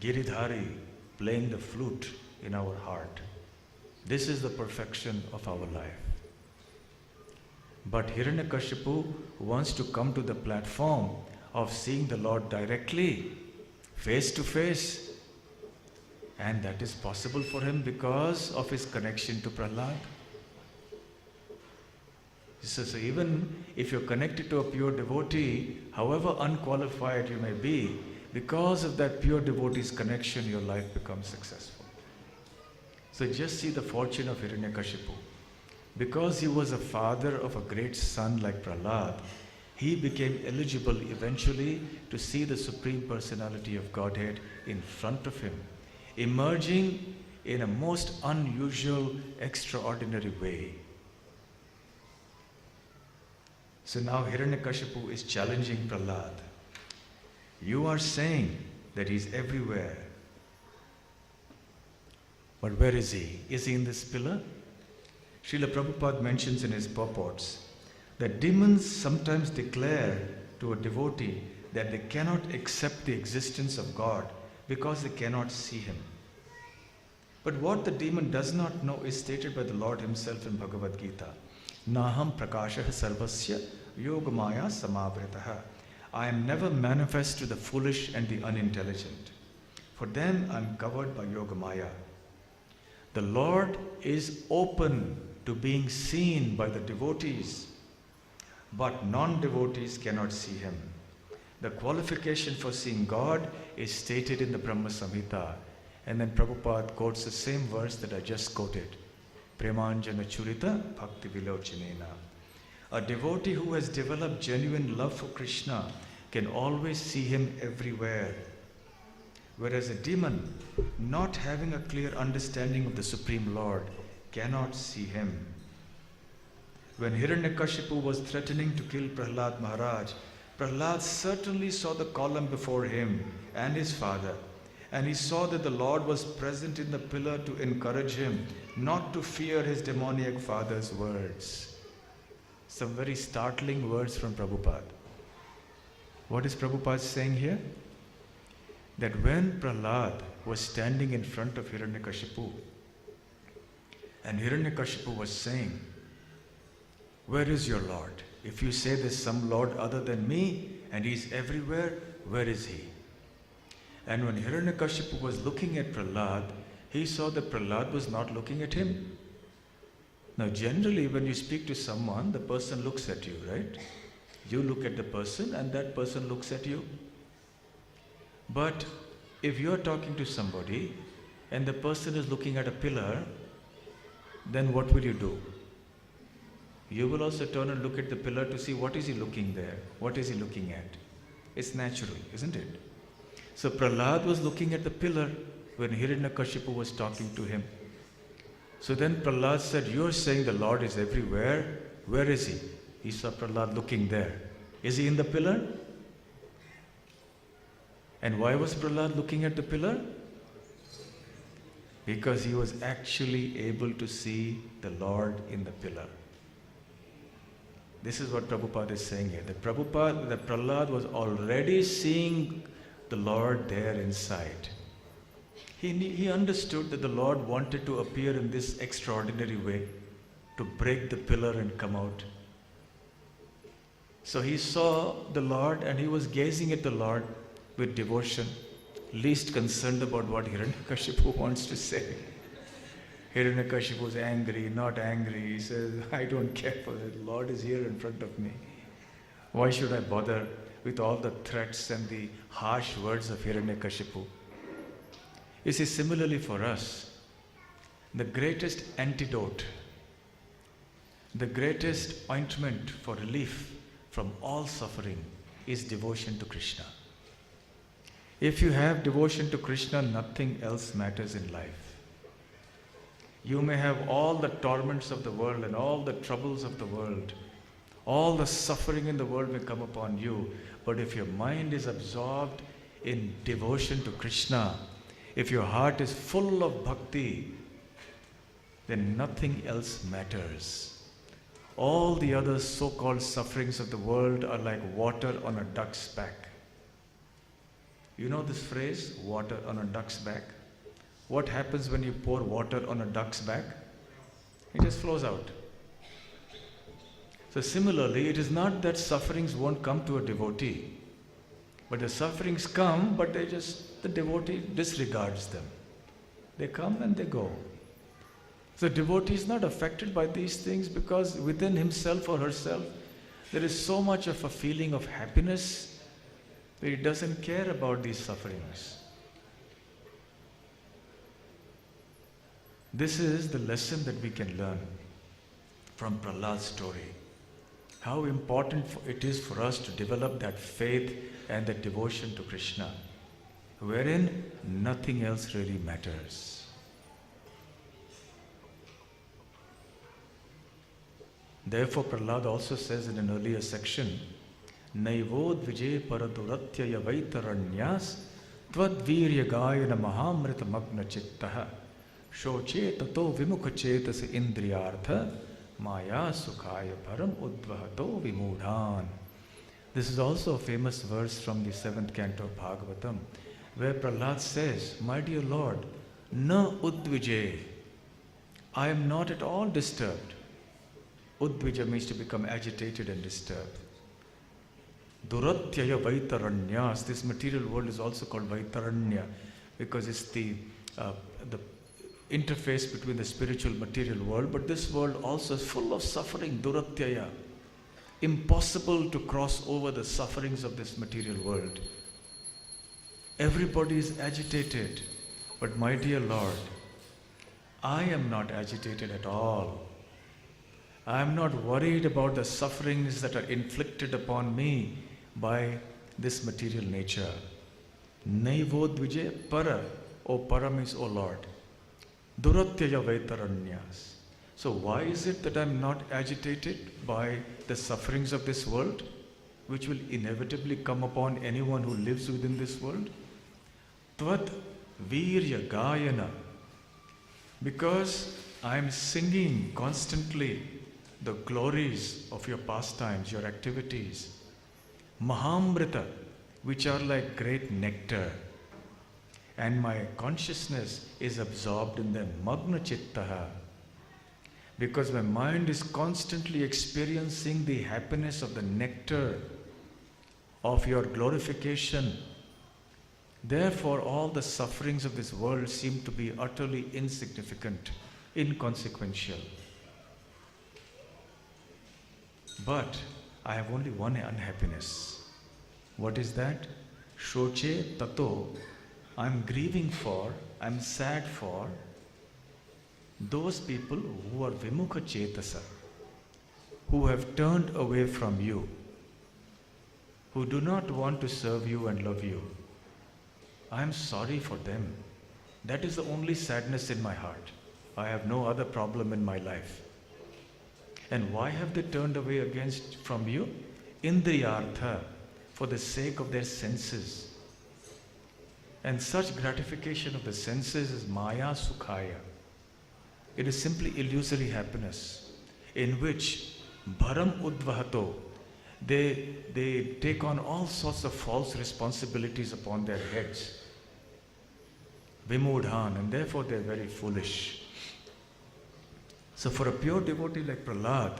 A: Giridhari playing the flute in our heart. This is the perfection of our life. But Hiranyakashipu wants to come to the platform of seeing the Lord directly, face to face. And that is possible for him because of his connection to Prahlad. So even if you're connected to a pure devotee, however unqualified you may be, because of that pure devotee's connection, your life becomes successful. So just see the fortune of Hiranyakashipu. Because he was a father of a great son like Prahlad, he became eligible eventually to see the Supreme Personality of Godhead in front of him, emerging in a most unusual, extraordinary way. So now Hiranyakashipu is challenging Prahlad. You are saying that he is everywhere. But where is he? Is he in this pillar? Srila Prabhupada mentions in his purports that demons sometimes declare to a devotee that they cannot accept the existence of God because they cannot see him. But what the demon does not know is stated by the Lord himself in Bhagavad Gita. Naham prakashah sarvasya yogamaya samavritaha. I am never manifest to the foolish and the unintelligent. For them I am covered by yogamaya. The Lord is open to being seen by the devotees, but non-devotees cannot see him. The qualification for seeing God is stated in the Brahma Samhita, and then Prabhupada quotes the same verse that I just quoted. Premanjana churita bhakti vilochanena. A devotee who has developed genuine love for Krishna can always see him everywhere. Whereas a demon, not having a clear understanding of the Supreme Lord, cannot see him. When Hiranyakashipu was threatening to kill Prahlad Maharaj, Prahlad certainly saw the column before him and his father, and he saw that the Lord was present in the pillar to encourage him not to fear his demoniac father's words. Some very startling words from Prabhupada. What is Prabhupada saying here? That when Prahlad was standing in front of Hiranyakashipu, and Hiranyakashipu was saying, where is your Lord? If you say there's some Lord other than me, and he's everywhere, where is he? And when Hiranyakashipu was looking at Prahlad, he saw that Prahlad was not looking at him. Now generally when you speak to someone, the person looks at you, right? You look at the person and that person looks at you. But if you are talking to somebody and the person is looking at a pillar, then what will you do? You will also turn and look at the pillar to see what is he looking there, what is he looking at. It's natural, isn't it? So Prahlad was looking at the pillar when Hiranyakashipu was talking to him. So then Prahlad said, "You are saying the Lord is everywhere. Where is he?" He saw Prahlad looking there. "Is he in the pillar?" And why was Prahlad looking at the pillar? Because he was actually able to see the Lord in the pillar. This is what Prabhupada is saying here. That Prahlad was already seeing the Lord there inside. He understood that the Lord wanted to appear in this extraordinary way, to break the pillar and come out. So he saw the Lord and he was gazing at the Lord with devotion, least concerned about what Hiranyakashipu wants to say. Hiranyakashipu is angry, not angry. He says, "I don't care for it. The Lord is here in front of me. Why should I bother with all the threats and the harsh words of Hiranyakashipu?" You see, similarly for us, the greatest antidote, the greatest ointment for relief from all suffering is devotion to Krishna. If you have devotion to Krishna, nothing else matters in life. You may have all the torments of the world and all the troubles of the world. All the suffering in the world may come upon you. But if your mind is absorbed in devotion to Krishna, if your heart is full of bhakti, then nothing else matters. All the other so-called sufferings of the world are like water on a duck's back. You know this phrase, water on a duck's back? What happens when you pour water on a duck's back? It just flows out. So similarly, it is not that sufferings won't come to a devotee, but the sufferings come, but the devotee disregards them. They come and they go. So the devotee is not affected by these things because within himself or herself, there is so much of a feeling of happiness that he doesn't care about these sufferings. This is the lesson that we can learn from Prahlad's story. How important it is for us to develop that faith and that devotion to Krishna, wherein nothing else really matters. Therefore, Prahlad also says in an earlier section, "Naivod vijay paraduratyaya vaitaranyas tvad-virya gayana mahamrita magna chittaha shoche tato vimukha chetasi indriyartha maya sukhaya param udvahato vimudhan." This is also a famous verse from the 7th canto of Bhagavatam, where Prahlad says, "My dear Lord, na udvijay, I am not at all disturbed." Udvija means to become agitated and disturbed. Duratyaya vaitaranyas, this material world is also called vaitaranya because it's the interface between the spiritual material world, but this world also is full of suffering, duratyaya. Impossible to cross over the sufferings of this material world. Everybody is agitated, but my dear Lord, I am not agitated at all. I am not worried about the sufferings that are inflicted upon me by this material nature. Naivod para, O para means O Lord. Duratyaya vaitaranyas. So why is it that I am not agitated by the sufferings of this world, which will inevitably come upon anyone who lives within this world? Tvad virya gayana. Because I am singing constantly the glories of your pastimes, your activities. Mahamrita, which are like great nectar. And my consciousness is absorbed in them. Magna chittaha. Because my mind is constantly experiencing the happiness of the nectar of your glorification. Therefore, all the sufferings of this world seem to be utterly insignificant, inconsequential. But I have only one unhappiness. What is that? Shoche tato. I'm grieving for, I'm sad for those people who are vimukha chetasa, who have turned away from you, who do not want to serve you and love you. I am sorry for them. That is the only sadness in my heart. I have no other problem in my life. And why have they turned away from you? Indriyartha, for the sake of their senses. And such gratification of the senses is maya sukhaya. It is simply illusory happiness, in which bharam udvahato, they take on all sorts of false responsibilities upon their heads. Vimudhan, and therefore they are very foolish. So for a pure devotee like Prahlad,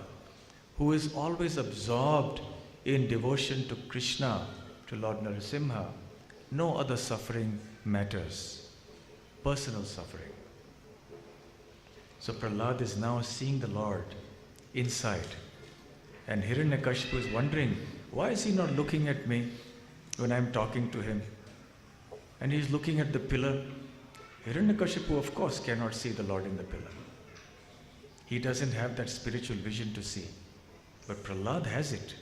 A: who is always absorbed in devotion to Krishna, to Lord Narasimha, no other suffering matters. Personal suffering. So Prahlad is now seeing the Lord inside. And Hiranyakashipu is wondering, why is he not looking at me when I'm talking to him? And he's looking at the pillar. Hiranyakashipu, of course, cannot see the Lord in the pillar. He doesn't have that spiritual vision to see. But Prahlad has it.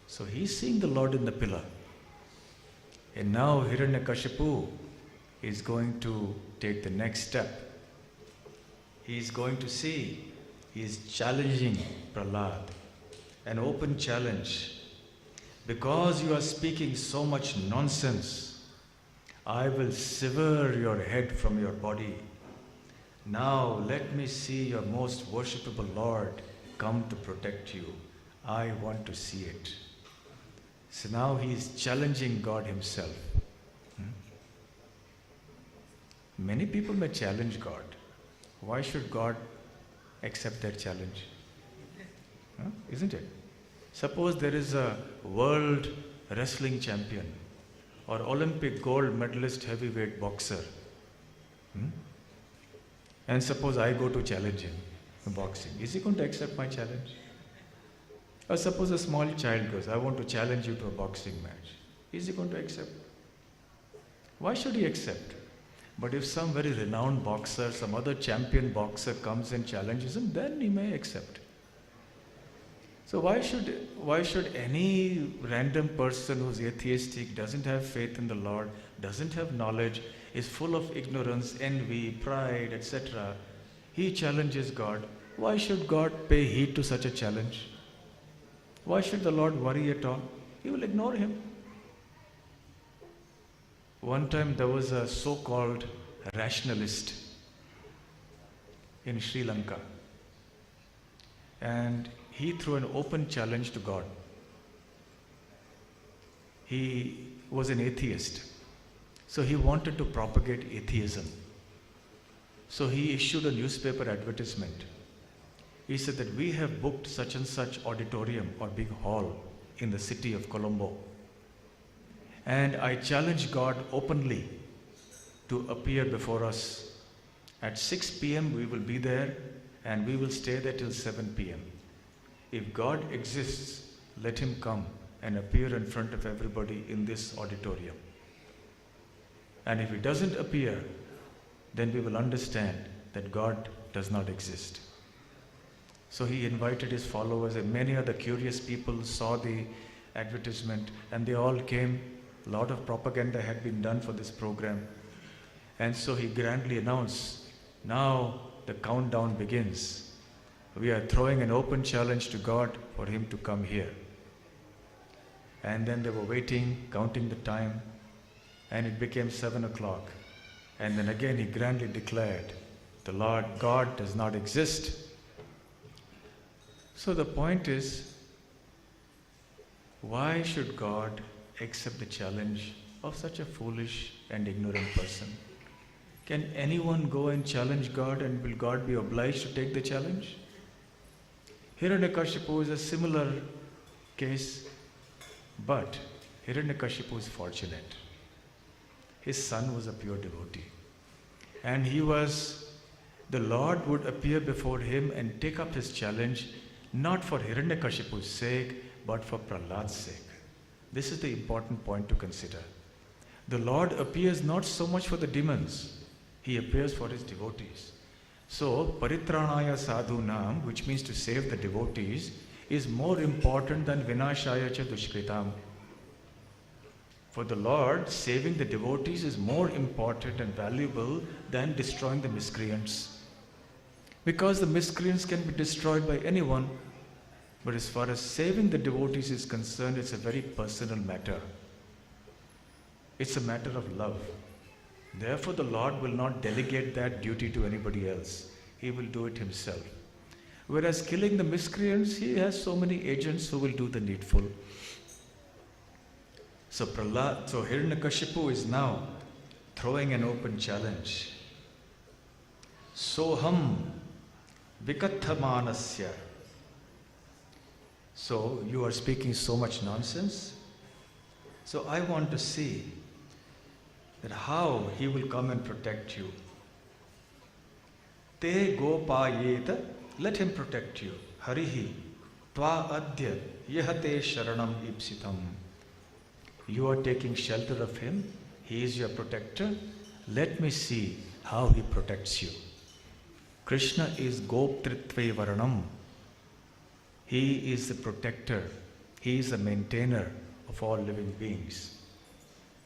A: So he's seeing the Lord in the pillar. And now Hiranyakashipu is going to take the next step. He's going to see, he is challenging Prahlad. An open challenge. Because you are speaking so much nonsense, I will sever your head from your body. Now let me see your most worshipable Lord come to protect you. I want to see it. So now he is challenging God himself. Many people may challenge God. Why should God accept that challenge? Isn't it? Suppose there is a world wrestling champion or Olympic gold medalist heavyweight boxer. And suppose I go to challenge him in boxing. Is he going to accept my challenge? Or suppose a small child goes, I want to challenge you to a boxing match. Is he going to accept? Why should he accept? But if some very renowned boxer, some other champion boxer comes and challenges him, then he may accept. So why should any random person who's atheistic, doesn't have faith in the Lord, doesn't have knowledge, is full of ignorance, envy, pride, etc., he challenges God. Why should God pay heed to such a challenge? Why should the Lord worry at all? He will ignore him. One time there was a so-called rationalist in Sri Lanka. And he threw an open challenge to God. He was an atheist. So he wanted to propagate atheism. So he issued a newspaper advertisement. He said that we have booked such and such auditorium or big hall in the city of Colombo. And I challenge God openly to appear before us. At 6 p.m. we will be there and we will stay there till 7 p.m. If God exists, let him come and appear in front of everybody in this auditorium. And if he doesn't appear, then we will understand that God does not exist. So he invited his followers, and many other curious people saw the advertisement, and they all came. A lot of propaganda had been done for this program. And so he grandly announced, now the countdown begins. We are throwing an open challenge to God for him to come here. And then they were waiting, counting the time, and it became 7 o'clock. And then again he grandly declared, the Lord God does not exist. So the point is, why should God accept the challenge of such a foolish and ignorant person? Can anyone go and challenge God, and will God be obliged to take the challenge? Hiranyakashipu is a similar case, but Hiranyakashipu is fortunate. His son was a pure devotee. And the Lord would appear before him and take up his challenge, not for Hiranyakashipu's sake, but for Prahlad's sake. This is the important point to consider. The Lord appears not so much for the demons, he appears for his devotees. So, Paritranaya Sadhunam, which means to save the devotees, is more important than Vinashaya cha Dushkritam. For the Lord, saving the devotees is more important and valuable than destroying the miscreants. Because the miscreants can be destroyed by anyone, but as far as saving the devotees is concerned, it's a very personal matter. It's a matter of love. Therefore, the Lord will not delegate that duty to anybody else. He will do it himself. Whereas killing the miscreants, he has so many agents who will do the needful. So Hiranyakashipu is now throwing an open challenge. Soham vikathamanasya. So you are speaking so much nonsense. So I want to see that how he will come and protect you. Te gopayeta, let him protect you. Harihi tva adya yahate sharanam ipsitam. You are taking shelter of him. He is your protector. Let me see how he protects you. Krishna is goptritve varanam. He is the protector. He is the maintainer of all living beings.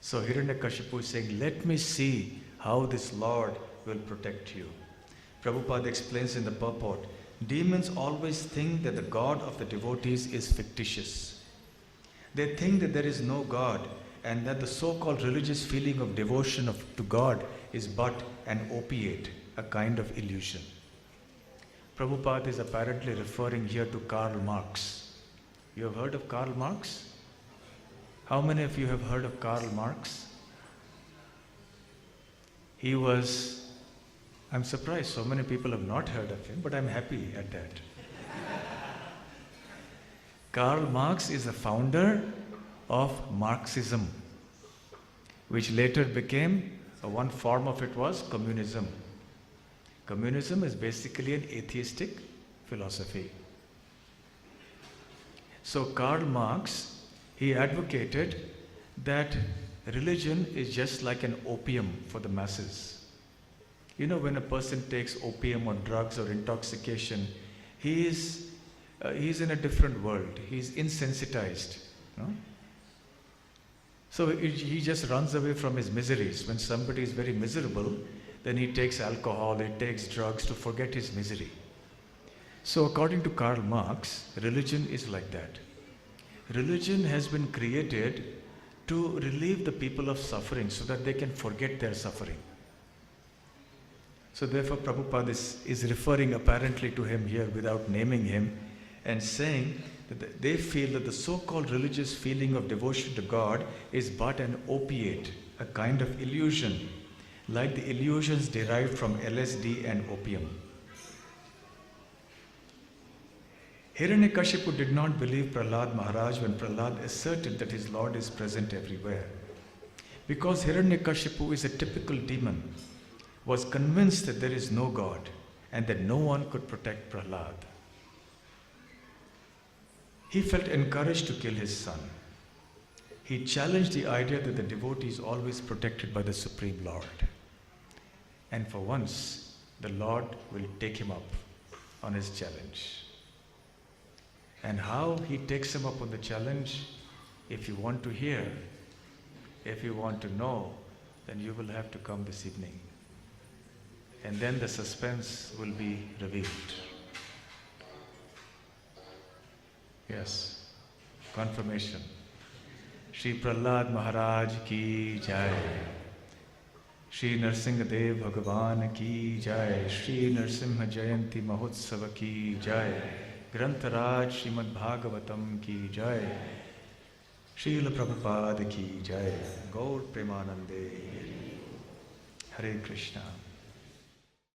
A: So Hiranyakashipu is saying, let me see how this Lord will protect you. Prabhupada explains in the purport, demons always think that the God of the devotees is fictitious. They think that there is no God and that the so-called religious feeling of devotion to God is but an opiate, a kind of illusion. Prabhupada is apparently referring here to Karl Marx. You have heard of Karl Marx? How many of you have heard of Karl Marx? He was, I'm surprised so many people have not heard of him, but I'm happy at that. Karl Marx is the founder of Marxism, which later became, one form of it was communism. Communism is basically an atheistic philosophy. So Karl Marx, he advocated that religion is just like an opium for the masses. You know, when a person takes opium or drugs or intoxication, he is in a different world. He's insensitized. No? So he just runs away from his miseries. When somebody is very miserable, then he takes alcohol, he takes drugs to forget his misery. So according to Karl Marx, religion is like that. Religion has been created to relieve the people of suffering so that they can forget their suffering. So therefore Prabhupada is referring apparently to him here without naming him and saying that they feel that the so-called religious feeling of devotion to God is but an opiate, a kind of illusion, like the illusions derived from LSD and opium. Hiranyakashipu did not believe Prahlad Maharaj when Prahlad asserted that his Lord is present everywhere. Because Hiranyakashipu is a typical demon, was convinced that there is no God and that no one could protect Prahlad. He felt encouraged to kill his son. He challenged the idea that the devotee is always protected by the Supreme Lord. And for once, the Lord will take him up on his challenge. And how he takes him up on the challenge, if you want to hear, if you want to know, then you will have to come this evening. And then the suspense will be revealed. Yes, confirmation. Shri Prahlad Maharaj ki jai. Shri Narasimhadeva Bhagavan ki jai. Shri Narasimha Jayanti Mahotsava ki jai. Grantharaj Srimad Bhagavatam ki jai. Srila Prabhupada ki jai. Gaur Premanande. Hare Krishna.